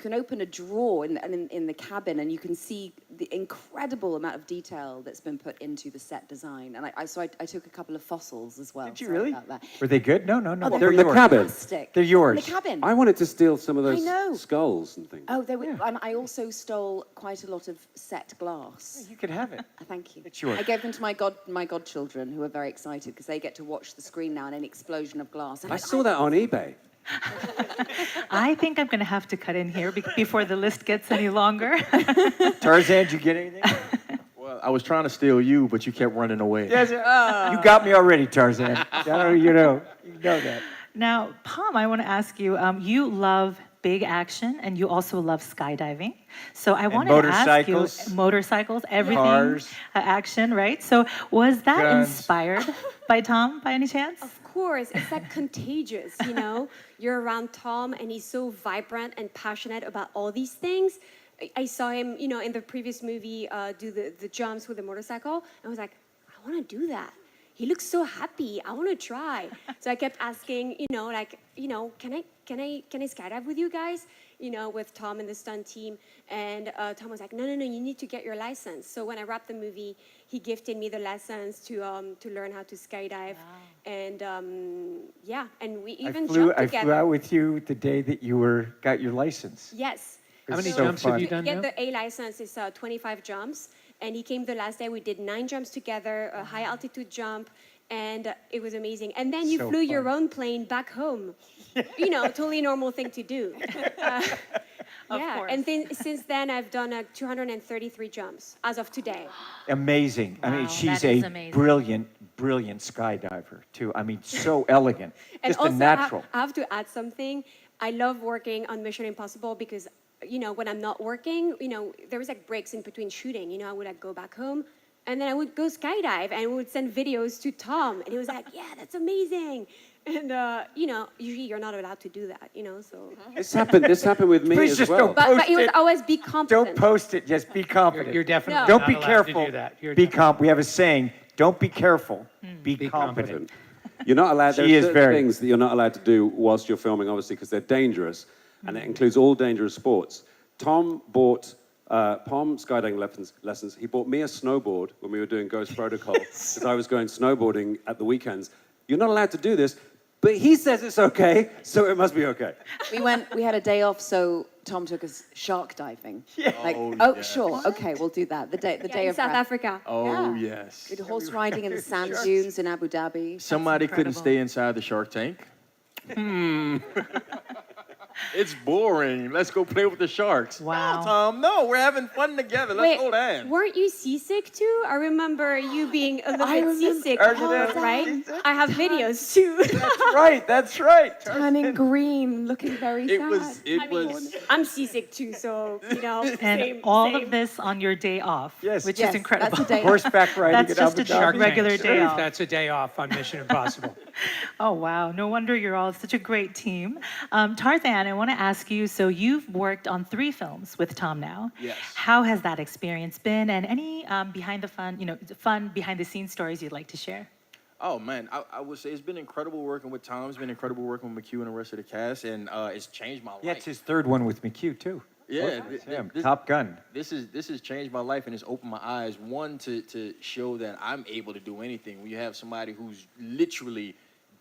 can open a drawer in the cabin and you can see the incredible amount of detail that's been put into the set design. And I took a couple of fossils as well. Did you Sorry really? about that. Were they good? No. Oh, They're From the yours. cabin. Fantastic. They're yours. In the cabin. I wanted to steal some of I those know. skulls and things. Oh, they were, and I also stole quite a lot of set glass. You could have it. Thank you. It's yours. I gave them to my godchildren who are very excited because they get to watch the screen now and an explosion of glass. And I saw that on eBay. I think I'm going to have to cut in here before the list gets any longer. Tarzan, did you get anything? Well, I was trying to steal you, but you kept running away. Yes, you got me already, Tarzan. You know that. Now, Pom, I want to ask you, you love big action and you also love skydiving. So I wanted to ask you, motorcycles, everything, cars, action, right? So was that guns. inspired by Tom by any chance? Of course, it's like contagious, you know? You're around Tom and he's so vibrant and passionate about all these things. I saw him, you know, in the previous movie do the jumps with the motorcycle. And I was like, I want to do that. He looks so happy. I want to try. So I kept asking, you know, like, you know, can I skydive with you guys? You know, with Tom and the stunt team. And Tom was like, no, you need to get your license. So when I wrapped the movie, he gifted me the license to learn how to skydive. Wow. And yeah, and we even jumped together. I flew out with you the day that you got your license. Yes. How many jumps have you done To now? get the A license is 25 jumps. And he came the last day. We did 9 jumps together, a high altitude jump. And it was amazing. And then you flew your own plane back home. You know, totally normal thing to do. Yeah, course. and then since then I've done 233 jumps as of today. Amazing. I mean, Wow, she's that is a amazing. brilliant skydiver, too. I mean, so elegant. And Just also, a natural. I have to add something. I love working on Mission Impossible because, you know, when I'm not working, you know, there was like breaks in between shooting. You know, I would like go back home and then I would go skydive and would send videos to Tom. And he was like, yeah, that's amazing. And, you know, usually you're not allowed to do that, you know, so. This happened with me Please as just well. don't But it was it. always be competent. Don't post it. Just be confident. You're definitely No. Don't not be allowed careful. to do that. You're Be We have a saying, don't be careful. Be Be competent. You're not allowed. There She are is certain very- things that you're not allowed to do whilst you're filming, obviously, because they're dangerous, and it includes all dangerous sports. Tom bought Palm skydiving lessons. He bought me a snowboard when we were doing Ghost Protocol, because I was going snowboarding at the weekends. You're not allowed to do this, but he says it's okay, so it must be okay. We had a day off, so Tom took us shark diving. Yeah. Like, Oh, yeah. sure, okay, we'll do that. The day in of South rest. Africa. Oh, Yeah. yes. We did horse riding in the sand dunes in Abu Dhabi. Somebody couldn't incredible. stay inside the Shark Tank. It's boring. Let's go play with the sharks. Wow. No, Tom, no, we're having fun together. Let's hold hands. Weren't you seasick too? I remember you being a little I bit remember- seasick, Are you there? right? I have videos too. That's right. Turning green, looking very It sad. was, it I mean, was, I'm seasick too, so, you know, And same, all same. of this on your day off, Yes. which Yes, is incredible. that's a day off. Horseback riding That's at just Abu a Dhabi. Shark regular Tanks. day off. That's a day off on Mission Impossible. Oh, wow. No wonder you're all such a great team. Tarzan, I want to ask you, so you've worked on 3 films with Tom now. Yes. How has that experience been? And any behind the scenes stories you'd like to share? oh man, I would say it's been incredible working with Tom. It's been incredible working with McHugh and the rest of the cast, and it's changed my life. Yeah, it's his third one with McHugh, too. Yeah, Top Gun. This has changed my life and it's opened my eyes. One, to show that I'm able to do anything. When you have somebody who's literally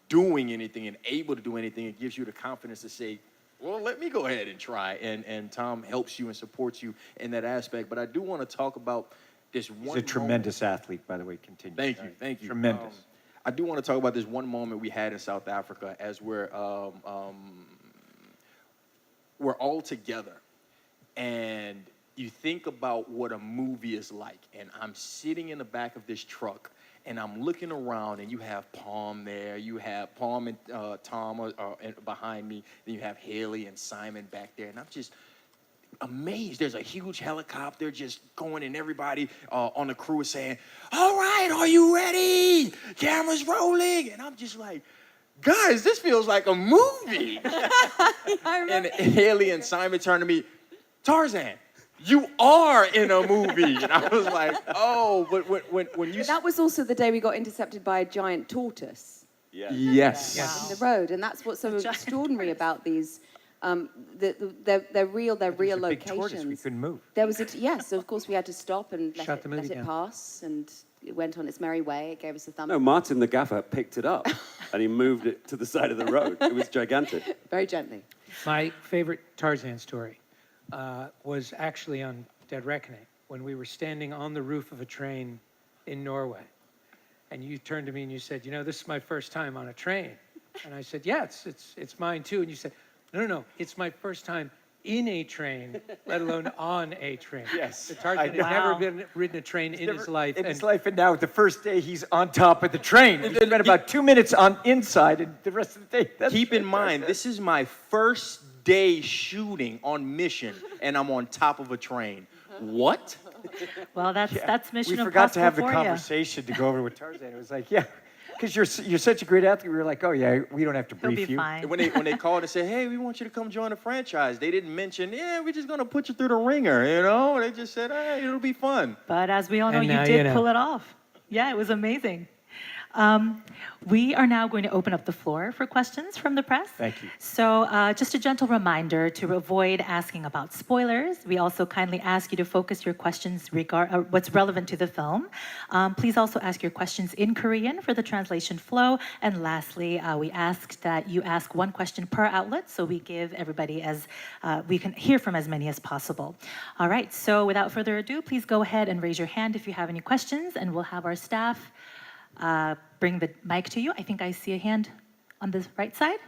doing anything and able to do anything, it gives you the confidence to say, well, let me go ahead and try. And Tom helps you and supports you in that aspect. But I do want to talk about this one. He's a tremendous athlete, by the way. Continue. Thank you. Tremendous. I do want to talk about this one moment we had in South Africa as we're we're all together, and you think about what a movie is like, and I'm sitting in the back of this truck, and I'm looking around, and you have Palm there, you have Palm and Tom behind me, then you have Haley and Simon back there, and I'm just amazed. There's a huge helicopter just going, and everybody on the crew is saying, "All right, are you ready? Camera's rolling," and I'm just like, guys, this feels like a movie. And Haley and Simon turned to me, "Tarzan, you are in a movie." And I was like, oh, but when you... That was also the day we got intercepted by a giant tortoise. Yeah. Yes. In the road, and that's what's so extraordinary about these. They're real locations. Big tortoise, we couldn't move. There was yes, so of course we had to stop and Shut the movie let it down. pass, and it went on its merry way. It gave us a thumb. No, Martin the gaffer picked it up and he moved it to the side of the road. It was gigantic. Very gently. My favorite Tarzan story was actually on Dead Reckoning, when we were standing on the roof of a train in Norway. And you turned to me and you said, "You know, this is my first time on a train." And I said, "Yeah, it's mine too." And you said, "No, it's my first time in a train, let alone on a train." Yes. The Tarzan had never ridden a train in his life. And now the first day he's on top of the train. He spent about 2 minutes on inside, and the rest of the day. Keep in mind, this is my first day shooting on mission, and I'm on top of a train. What? Well, that's Mission We Impossible forgot to have the for you. conversation to go over with Tarzan. It was like, yeah, because you're such a great athlete. We were like, oh yeah, we don't have to He'll brief be you. fine. When they called and said, "Hey, we want you to come join the franchise," they didn't mention, "Yeah, we're just gonna put you through the ringer," you know? They just said, "Hey, it'll be fun." But as we all know, And you now did you know. pull it off. Yeah, it was amazing. We are now going to open up the floor for questions from the press. Thank you. So just a gentle reminder to avoid asking about spoilers. We also kindly ask you to focus your questions what's relevant to the film. Please also ask your questions in Korean for the translation flow. And lastly, we ask that you ask one question per outlet, so we give everybody we can hear from as many as possible. All right, so without further ado, please go ahead and raise your hand if you have any questions, and we'll have our staff bring the mic to you. I think I see a hand on the right side.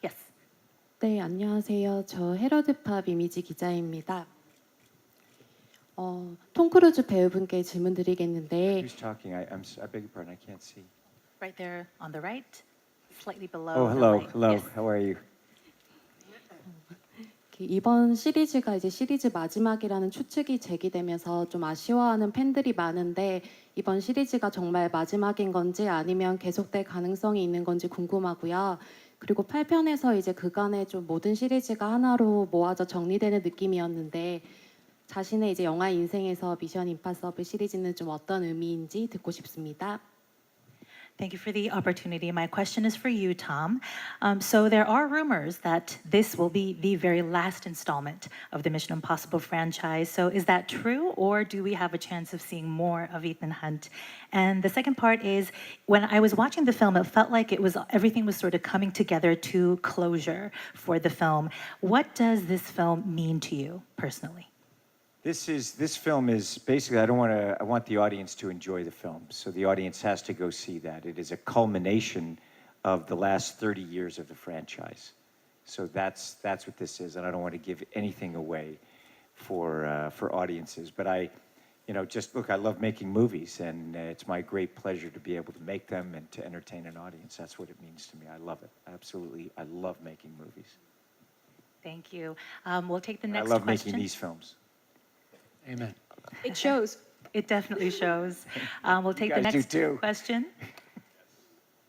Yes. 네, 안녕하세요. 저 헤러드팝 이미지 기자입니다. 톰크루즈 배우분께 질문 드리겠는데 Who's talking? I beg your pardon. I can't see. Right there on the right, slightly below. Oh, the hello, light. hello. Yes. How are you? 이번 시리즈가 이제 시리즈 마지막이라는 추측이 제기되면서 좀 아쉬워하는 팬들이 많은데 이번 시리즈가 정말 마지막인 건지 아니면 계속될 가능성이 있는 건지 궁금하고요. 그리고 8편에서 이제 그간의 좀 모든 시리즈가 하나로 모아져 정리되는 느낌이었는데 자신의 이제 영화 인생에서 미션 임파서블 시리즈는 좀 어떤 의미인지 듣고 싶습니다. Thank you for the opportunity. My question is for you, Tom. So there are rumors that this will be the very last installment of the Mission Impossible franchise. So is that true, or do we have a chance of seeing more of Ethan Hunt? And the second part is, when I was watching the film, it felt like everything was sort of coming together to closure for the film. What does this film mean to you personally? This film is basically, I want the audience to enjoy the film. So the audience has to go see that. It is a culmination of the last 30 years of the franchise. So that's what this is, and I don't want to give anything away for audiences. But I love making movies, and it's my great pleasure to be able to make them and to entertain an audience. That's what it means to me. I love it. Absolutely, I love making movies. Thank you. We'll take the I next love question. making these films. Amen. It shows. It definitely shows. We'll take the guys do next too. question.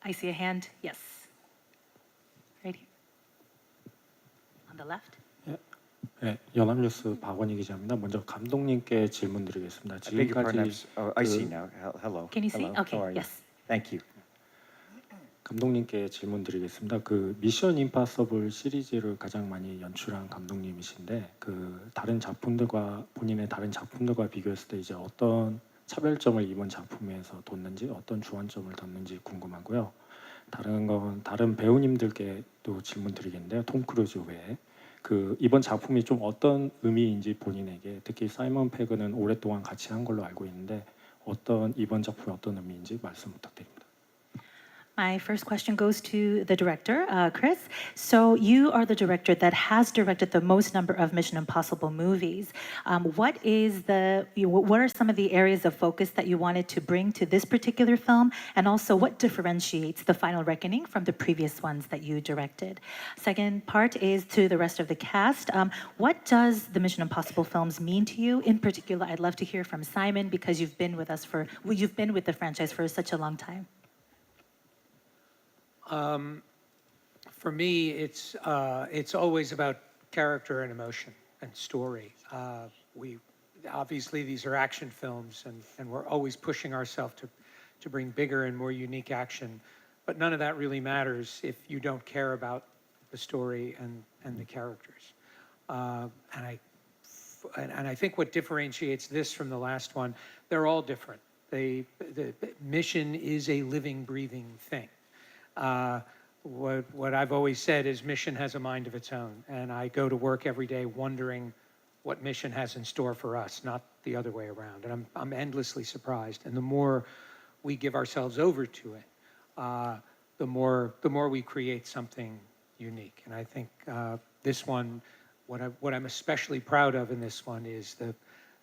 I see a hand. Yes. Right here. On the left. 네, 연합뉴스 박원희 기자입니다. 먼저 감독님께 질문드리겠습니다. I beg your pardon. 지금까지 I see now. Hello. Can you see? Hello. Okay. How are you? Yes. Thank you. 감독님께 질문드리겠습니다. 그 미션 임파서블 시리즈를 가장 많이 연출한 감독님이신데 그 다른 작품들과 본인의 다른 작품들과 비교했을 때 이제 어떤 차별점을 이번 작품에서 뒀는지 어떤 주안점을 뒀는지 궁금하고요. 다른 배우님들께 또 질문드리겠는데요. 톰크루즈 외에 그 이번 작품이 좀 어떤 의미인지 본인에게 특히 사이먼 패그는 오랫동안 같이 한 걸로 알고 있는데 이번 작품이 어떤 의미인지 말씀 부탁드립니다. My first question goes to the director, Chris. So you are the director that has directed the most number of Mission Impossible movies. What are some of the areas of focus that you wanted to bring to this particular film, and also what differentiates The Final Reckoning from the previous ones that you directed? Second part is to the rest of the cast. What does the Mission Impossible films mean to you? In particular, I'd love to hear from Simon because you've been with the franchise for such a long time. For me, it's always about character and emotion and story. Obviously these are action films, and we're always pushing ourselves to bring bigger and more unique action. But none of that really matters if you don't care about the story and the characters. And I think what differentiates this from the last one, they're all different. The mission is a living, breathing thing. What I've always said is mission has a mind of its own, and I go to work every day wondering what mission has in store for us, not the other way around. And I'm endlessly surprised. And the more we give ourselves over to it, the more we create something unique. And I think this one, what I'm especially proud of in this one is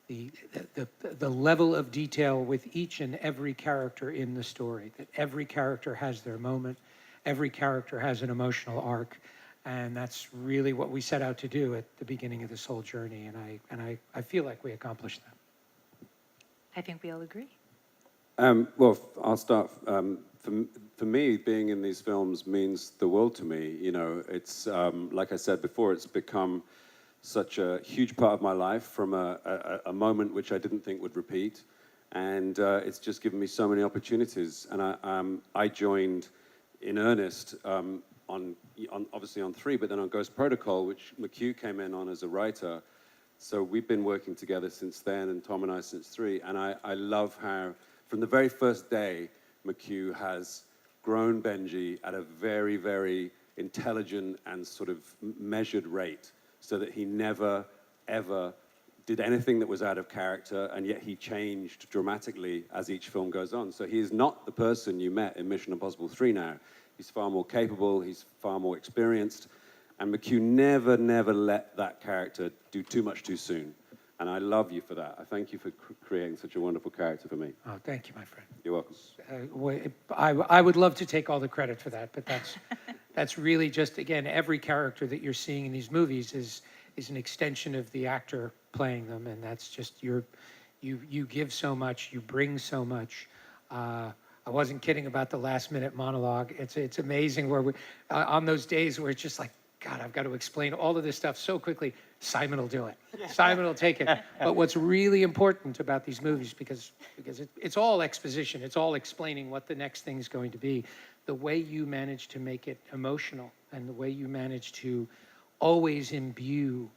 the level of detail with each and every character in the story, that every character has their moment, every character has an emotional arc, and that's really what we set out to do at the beginning of this whole journey, and I feel like we accomplished that. I think we all agree. Well, I'll start. For me, being in these films means the world to me. You know, it's like I said before, it's become such a huge part of my life from a moment which I didn't think would repeat, and it's just given me so many opportunities. And I joined in earnest obviously on 3, but then on Ghost Protocol, which McHugh came in on as a writer. So we've been working together since then, and Tom and I since 3. And I love how, from the very first day, McHugh has grown Benji at a very, very intelligent and sort of measured rate, so that he never, ever did anything that was out of character, and yet he changed dramatically as each film goes on. So he is not the person you met in Mission Impossible 3 now. He's far more capable, he's far more experienced, and McHugh never let that character do too much too soon. And I love you for that. I thank you for creating such a wonderful character for me. Oh, thank you, my friend. You're welcome. I would love to take all the credit for that, but that's really just, again, every character that you're seeing in these movies is an extension of the actor playing them, and that's just you give so much, you bring so much. I wasn't kidding about the last-minute monologue. It's amazing where on those days where it's just like, God, I've got to explain all of this stuff so quickly. Simon will do it. Simon will take it. But what's really important about these movies, because it's all exposition, it's all explaining what the next thing's going to be, the way you manage to make it emotional and the way you manage to always imbue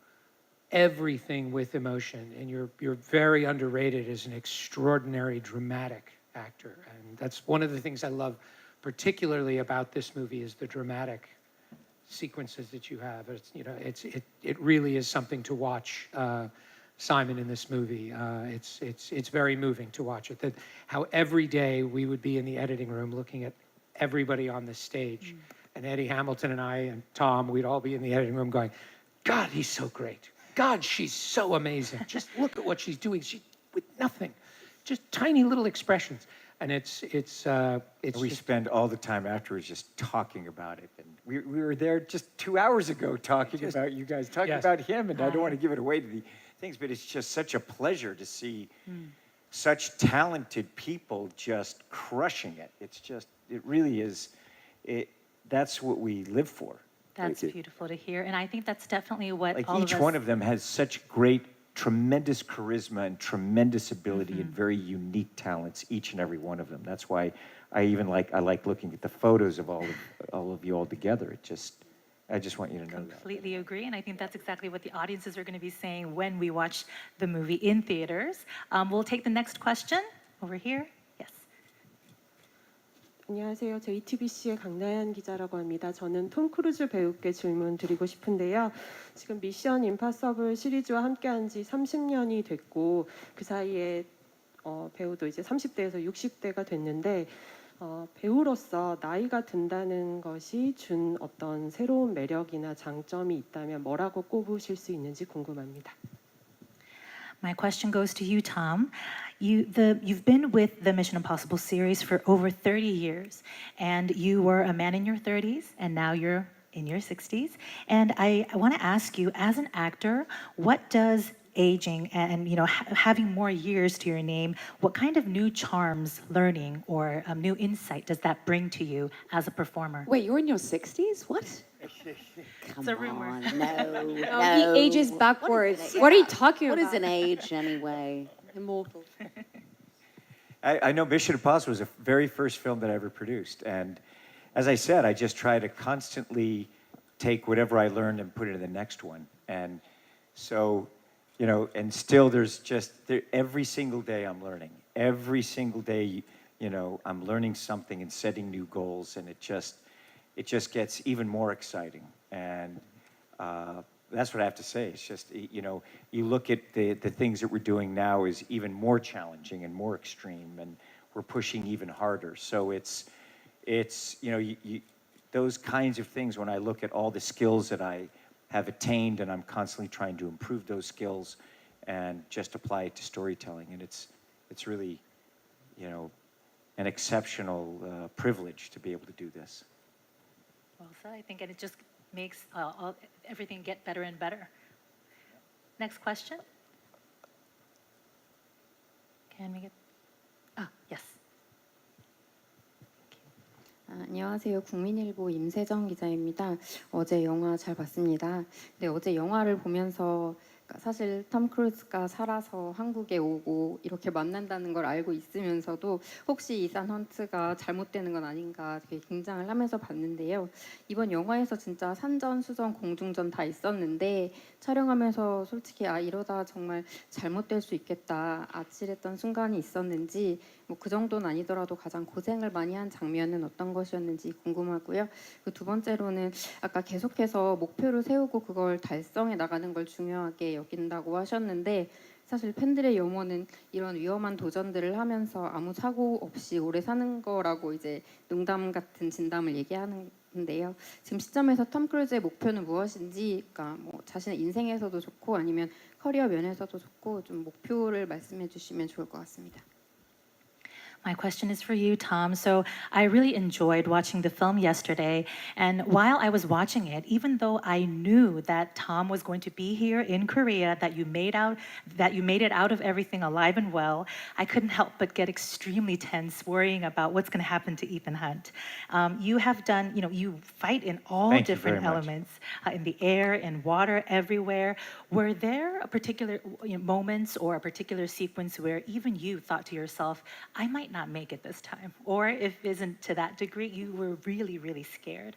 everything with emotion. And you're very underrated as an extraordinary dramatic actor. And that's one of the things I love particularly about this movie is the dramatic sequences that you have. It really is something to watch Simon in this movie. It's very moving to watch it. That how every day we would be in the editing room looking at everybody on the stage, and Eddie Hamilton and I and Tom, we'd all be in the editing room going, God, he's so great. God, she's so amazing. Just look at what she's doing. She with nothing, just tiny little expressions. And we spend all the time afterwards just talking about it. And we were there just 2 hours ago talking about you guys, talking about him. And I don't want to give it away to the things, but it's just such a pleasure to see such talented people just crushing it. It really is, that's what we live for. That's beautiful to hear. And I think that's definitely what like all of us... each one of them has such great, tremendous charisma and tremendous ability and very unique talents, each and every one of them. That's why I like looking at the photos of all of you all together. I just want you to know that. Completely agree, and I think that's exactly what the audiences are going to be saying when we watch the movie in theaters. We'll take the next question over here. Yes. 안녕하세요. JTBC의 강나연 기자라고 합니다. 저는 톰크루즈 배우께 질문 드리고 싶은데요. 지금 미션 임파서블 시리즈와 함께한 지 30년이 됐고 그 사이에 배우도 이제 30대에서 60대가 됐는데 배우로서 나이가 든다는 것이 준 어떤 새로운 매력이나 장점이 있다면 뭐라고 꼽으실 수 있는지 궁금합니다. My question goes to you, Tom. You've been with the Mission Impossible series for over 30 years, and you were a man in your 30s, and now you're in your 60s. And I want to ask you, as an actor, what does aging and having more years to your name, what kind of new charms, learning, or new insight does that bring to you as a performer? Wait, you're in your 60s? What? It's a rumor. On, no, No, he ages backwards. What are you talking What about? is an age anyway? Immortal. I know Mission Impossible was the very first film that I ever produced. And as I said, I just try to constantly take whatever I learned and put it in the next one. And so, and still every single day I'm learning. Every single day, I'm learning something and setting new goals. And it just gets even more exciting. And that's what I have to say. It's just, you look at the things that we're doing now is even more challenging and more extreme, and we're pushing even harder. So it's those kinds of things, when I look at all the skills that I have attained, and I'm constantly trying to improve those skills and just apply it to storytelling. And it's really, an exceptional privilege to be able to do this. Well said, I think, and it just makes everything get better and better. Next question. Can we get? Yes. 안녕하세요. 국민일보 임세정 기자입니다. 어제 영화 잘 봤습니다. 근데 어제 영화를 보면서 사실 톰 크루즈가 살아서 한국에 오고 이렇게 만난다는 걸 알고 있으면서도 혹시 이산 헌트가 잘못되는 건 아닌가 되게 긴장을 하면서 봤는데요. 이번 영화에서 진짜 산전, 수전, 공중전 다 있었는데 촬영하면서 솔직히 이러다 정말 잘못될 수 있겠다 아찔했던 순간이 있었는지 뭐 그 정도는 아니더라도 가장 고생을 많이 한 장면은 어떤 것이었는지 궁금하고요. 그 두 번째로는 아까 계속해서 목표를 세우고 그걸 달성해 나가는 걸 중요하게 여긴다고 하셨는데 사실 팬들의 염원은 이런 위험한 도전들을 하면서 아무 사고 없이 오래 사는 거라고 이제 농담 같은 진담을 얘기하는데요. 지금 시점에서 톰 크루즈의 목표는 무엇인지, 그러니까 뭐 자신의 인생에서도 좋고 아니면 커리어 면에서도 좋고 좀 목표를 말씀해 주시면 좋을 것 같습니다. My question is for you, Tom. So I really enjoyed watching the film yesterday. And while I was watching it, even though I knew that Tom was going to be here in Korea, that you made it out of everything alive and well, I couldn't help but get extremely tense, worrying about what's going to happen to Ethan Hunt. You have done, you fight in all different elements, in the air, in water, everywhere. Were there a particular moments or a particular sequence where even you thought to yourself, I might not make it this time, or if it isn't to that degree, you were really, really scared?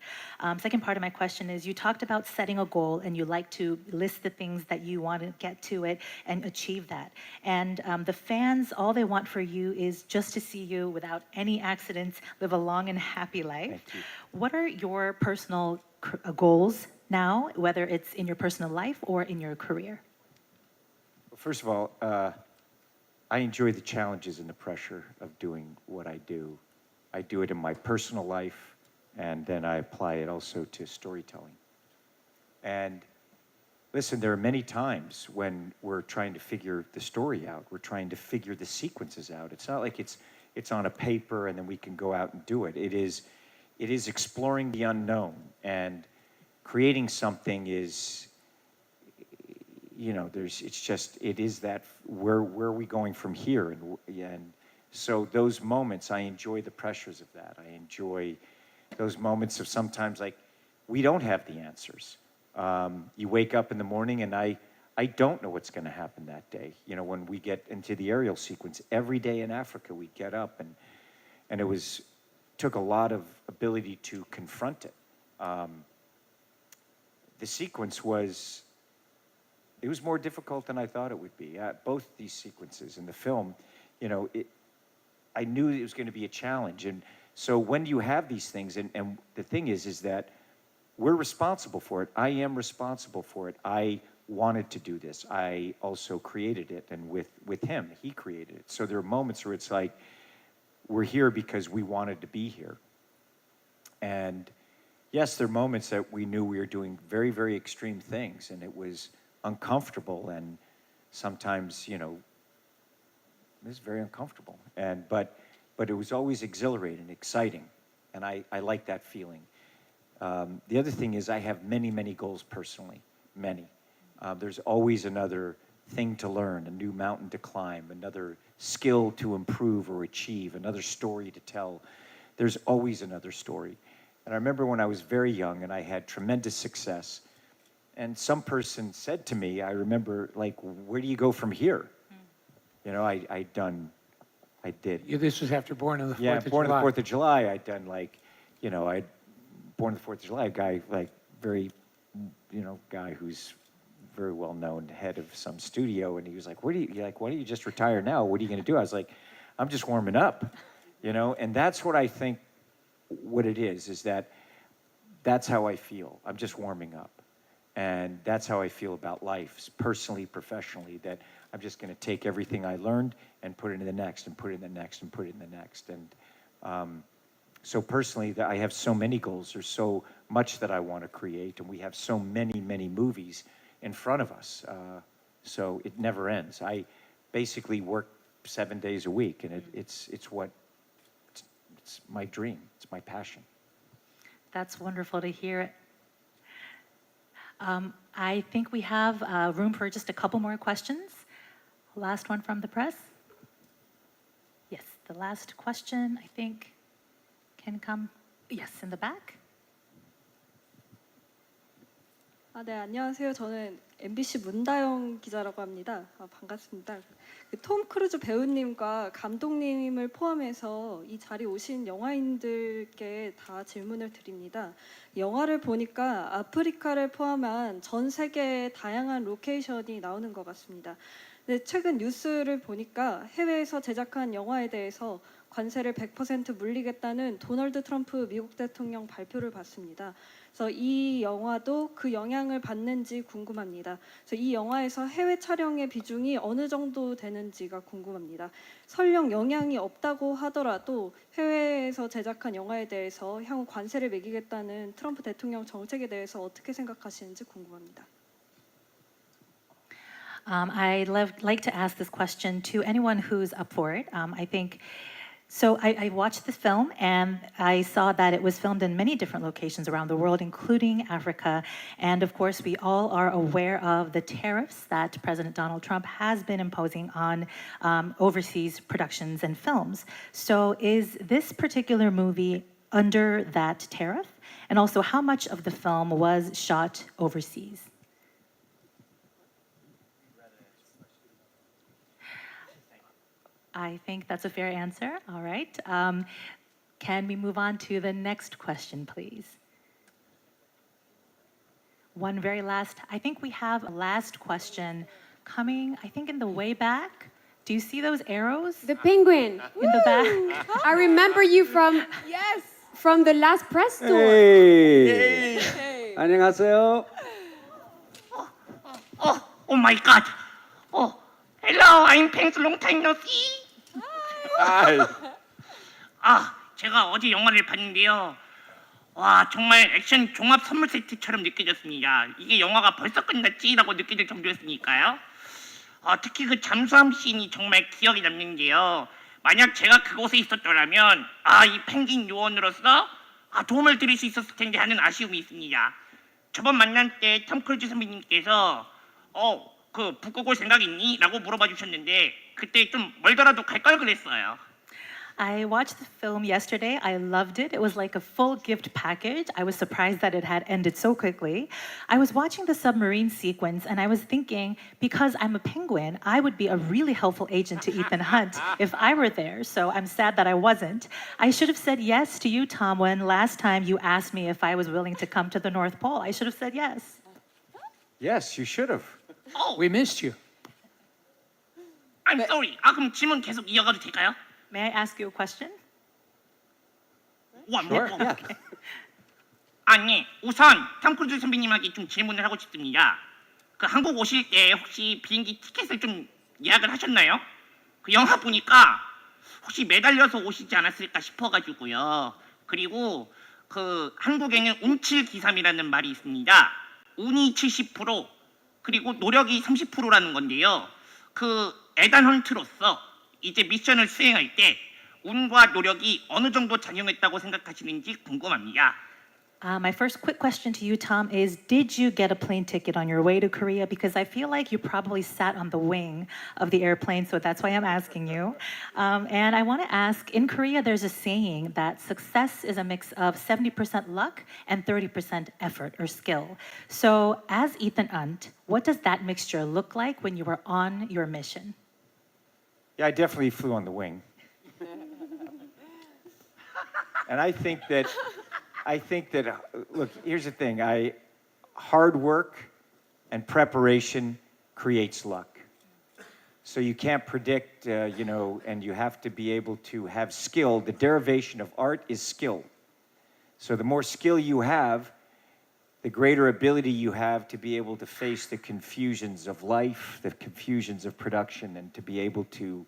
Second part of my question is, you talked about setting a goal and you like to list the things that you want to get to it and achieve that. And the fans, all they want for you is just to see you without any accidents, live a long and happy life. What are your personal goals now, whether it's in your personal life or in your career? Well, first of all, I enjoy the challenges and the pressure of doing what I do. I do it in my personal life, and then I apply it also to storytelling. And listen, there are many times when we're trying to figure the story out. We're trying to figure the sequences out. It's not like it's on a paper and then we can go out and do it. It is exploring the unknown, and creating something is, it is that where are we going from here? And so those moments, I enjoy the pressures of that. I enjoy those moments of sometimes like, we don't have the answers. You wake up in the morning and I don't know what's going to happen that day. When we get into the aerial sequence, every day in Africa, we get up and it took a lot of ability to confront it. The sequence was more difficult than I thought it would be. Both these sequences in the film, I knew it was going to be a challenge. And so when you have these things, and the thing is that we're responsible for it. I am responsible for it. I wanted to do this. I also created it, and with him, he created it. So there are moments where it's like, we're here because we wanted to be here. And yes, there are moments that we knew we were doing very, very extreme things, and it was uncomfortable, and sometimes, you know, it was very uncomfortable. But it was always exhilarating, exciting, and I like that feeling. The other thing is I have many, many goals personally, many. There's always another thing to learn, a new mountain to climb, another skill to improve or achieve, another story to tell. There's always another story. And I remember when I was very young and I had tremendous success, and some person said to me, I remember, like, where do you go from here? You know, I did. This was after Born on the 4th of July. Yeah, Born on the 4th of July. I'd done, like, you know, Born on the 4th of July, a guy, like, very, you know, guy who's very well-known head of some studio, and he was like, why don't you just retire now? What are you going to do? I was like, I'm just warming up, you know? And that's what I think what it is that that's how I feel. I'm just warming up. And that's how I feel about life, personally, professionally, that I'm just going to take everything I learned and put it in the next, and put it in the next, and put it in the next. And so personally, I have so many goals. There's so much that I want to create, and we have so many, many movies in front of us. So it never ends. I basically work 7 days a week, and it's my dream. It's my passion. That's wonderful to hear. I think we have room for just a couple more questions. Last one from the press. Yes, the last question, I think, can come. Yes, in the back. 네, 안녕하세요. 저는 MBC 문다영 기자라고 합니다. 반갑습니다. 톰 크루즈 배우님과 감독님을 포함해서 이 자리에 오신 영화인들께 다 질문을 드립니다. 영화를 보니까 아프리카를 포함한 전 세계의 다양한 로케이션이 나오는 것 같습니다. 근데 최근 뉴스를 보니까 해외에서 제작한 영화에 대해서 관세를 100% 물리겠다는 도널드 트럼프 미국 대통령 발표를 봤습니다. 그래서 이 영화도 그 영향을 받는지 궁금합니다. 그래서 이 영화에서 해외 촬영의 비중이 어느 정도 되는지가 궁금합니다. 설령 영향이 없다고 하더라도 해외에서 제작한 영화에 대해서 향후 관세를 매기겠다는 트럼프 대통령 정책에 대해서 어떻게 생각하시는지 궁금합니다. I'd like to ask this question to anyone who's up for it. I think, so I watched this film and I saw that it was filmed in many different locations around the world, including Africa. And of course, we all are aware of the tariffs that President Donald Trump has been imposing on overseas productions and films. So is this particular movie under that tariff? And also, how much of the film was shot overseas? I think that's a fair answer. All right. Can we move on to the next question, please? One very last, I think we have a last question coming, I think in the way back. Do you see those arrows? The penguin. In the back. I remember you from from the last press tour. Hey. 안녕하세요. Oh my God. Oh, hello. I'm thanks long time no see. 제가 어제 영화를 봤는데요. 와, 정말 액션 종합 선물 세트처럼 느껴졌습니다. 이게 영화가 벌써 끝났지라고 느껴질 정도였으니까요. 특히 그 잠수함 씬이 정말 기억에 남는데요. 만약 제가 그곳에 있었더라면 이 펭귄 요원으로서 도움을 드릴 수 있었을 텐데 하는 아쉬움이 있습니다. 저번 만날 때 톰크루즈 선배님께서 그 북극 올 생각 있니? 라고 물어봐 주셨는데 그때 좀 멀더라도 갈 걸 그랬어요. I watched the film yesterday. I loved it. It was like a full gift package. I was surprised that it had ended so quickly. I was watching the submarine sequence and I was thinking, because I'm a penguin, I would be a really helpful agent to Ethan Hunt if I were there. So I'm sad that I wasn't. I should have said yes to you, Tom, when last time you asked me if I was willing to come to the North Pole. I should have said yes. Yes, you should have. We missed you. I'm sorry. 그럼 질문 계속 이어가도 될까요? May I ask you a question? Sure. 아니, 우선 톰크루즈 선배님에게 좀 질문을 하고 싶습니다. 그 한국 오실 때 혹시 비행기 티켓을 좀 예약을 하셨나요? 그 영화 보니까 혹시 매달려서 오시지 않았을까 싶어가지고요. 그리고 그 한국에는 운칠기삼이라는 말이 있습니다. 운이 70% 그리고 노력이 30%라는 건데요. 그 에단 헌트로서 이제 미션을 수행할 때 운과 노력이 어느 정도 작용했다고 생각하시는지 궁금합니다. My first quick question to you, Tom, is did you get a plane ticket on your way to Korea? Because I feel like you probably sat on the wing of the airplane, so that's why I'm asking you. And I want to ask, in Korea, there's a saying that success is a mix of 70% luck and 30% effort or skill. So as Ethan Unt, what does that mixture look like when you were on your mission? Yeah, I definitely flew on the wing. And I think that, look, here's the thing. Hard work and preparation creates luck. So you can't predict, and you have to be able to have skill. The derivation of art is skill. So the more skill you have, the greater ability you have to be able to face the confusions of life, the confusions of production, and to be able to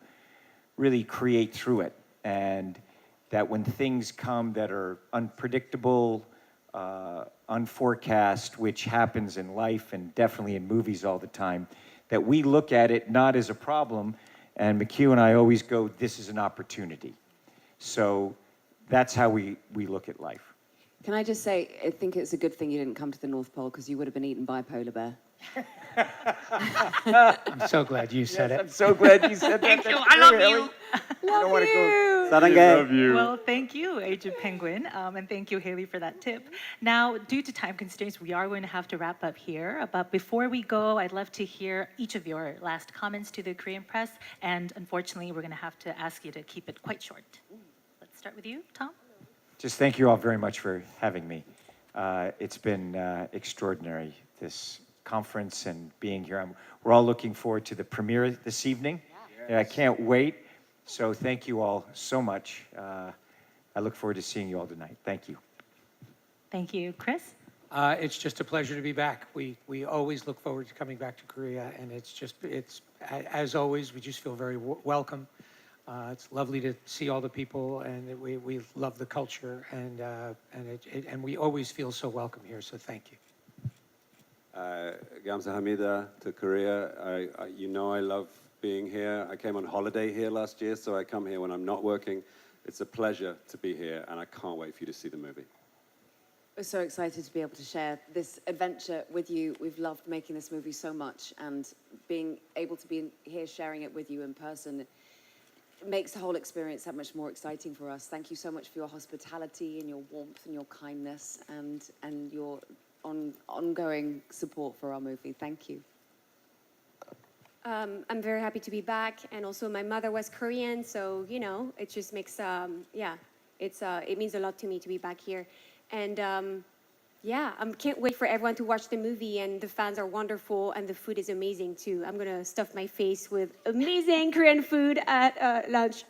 really create through it. And that when things come that are unpredictable, unforecast, which happens in life and definitely in movies all the time, that we look at it not as a problem, and McHugh and I always go, this is an opportunity. So that's how we look at life. Can I just say, I think it's a good thing you didn't come to the North Pole because you would have been eaten by a polar bear. I'm so glad you said it. I'm so glad you said that. Thank you. I love you. Love you. Love you. Well, thank you, Agent Penguin, and thank you, Haley, for that tip. Now, due to time constraints, we are going to have to wrap up here. But before we go, I'd love to hear each of your last comments to the Korean press. And unfortunately, we're going to have to ask you to keep it quite short. Let's start with you, Tom. Just thank you all very much for having me. It's been extraordinary, this conference and being here. We're all looking forward to the premiere this evening. I can't wait. So thank you all so much. I look forward to seeing you all tonight. Thank you. Thank you, Chris. It's just a pleasure to be back. We always look forward to coming back to Korea, and it's as always, we just feel very welcome. It's lovely to see all the people, and we love the culture, and we always feel so welcome here. So thank you. 감사합니다 to Korea. I love being here. I came on holiday here last year, so I come here when I'm not working. It's a pleasure to be here, and I can't wait for you to see the movie. We're so excited to be able to share this adventure with you. We've loved making this movie so much, and being able to be here sharing it with you in person makes the whole experience that much more exciting for us. Thank you so much for your hospitality and your warmth and your kindness and your ongoing support for our movie. Thank you. I'm very happy to be back, and also my mother was Korean, so it just makes it means a lot to me to be back here, and I can't wait for everyone to watch the movie, and the fans are wonderful, and the food is amazing too. I'm gonna stuff my face with amazing Korean food at lunch.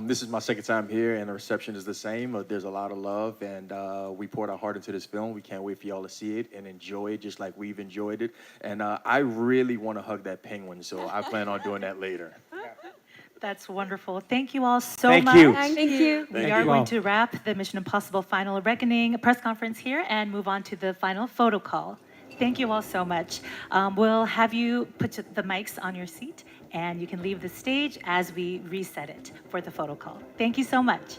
This is my second time here, and the reception is the same. There's a lot of love, and we poured our heart into this film. We can't wait for y'all to see it and enjoy it just like we've enjoyed it. And I really want to hug that penguin, so I plan on doing that later. That's wonderful. Thank you all so Thank much. you. Thank you. We are going to wrap the Mission Impossible Final Reckoning press conference here and move on to the final photo call. Thank you all so much. We'll have you put the mics on your seat, and you can leave the stage as we reset it for the photo call. Thank you so much.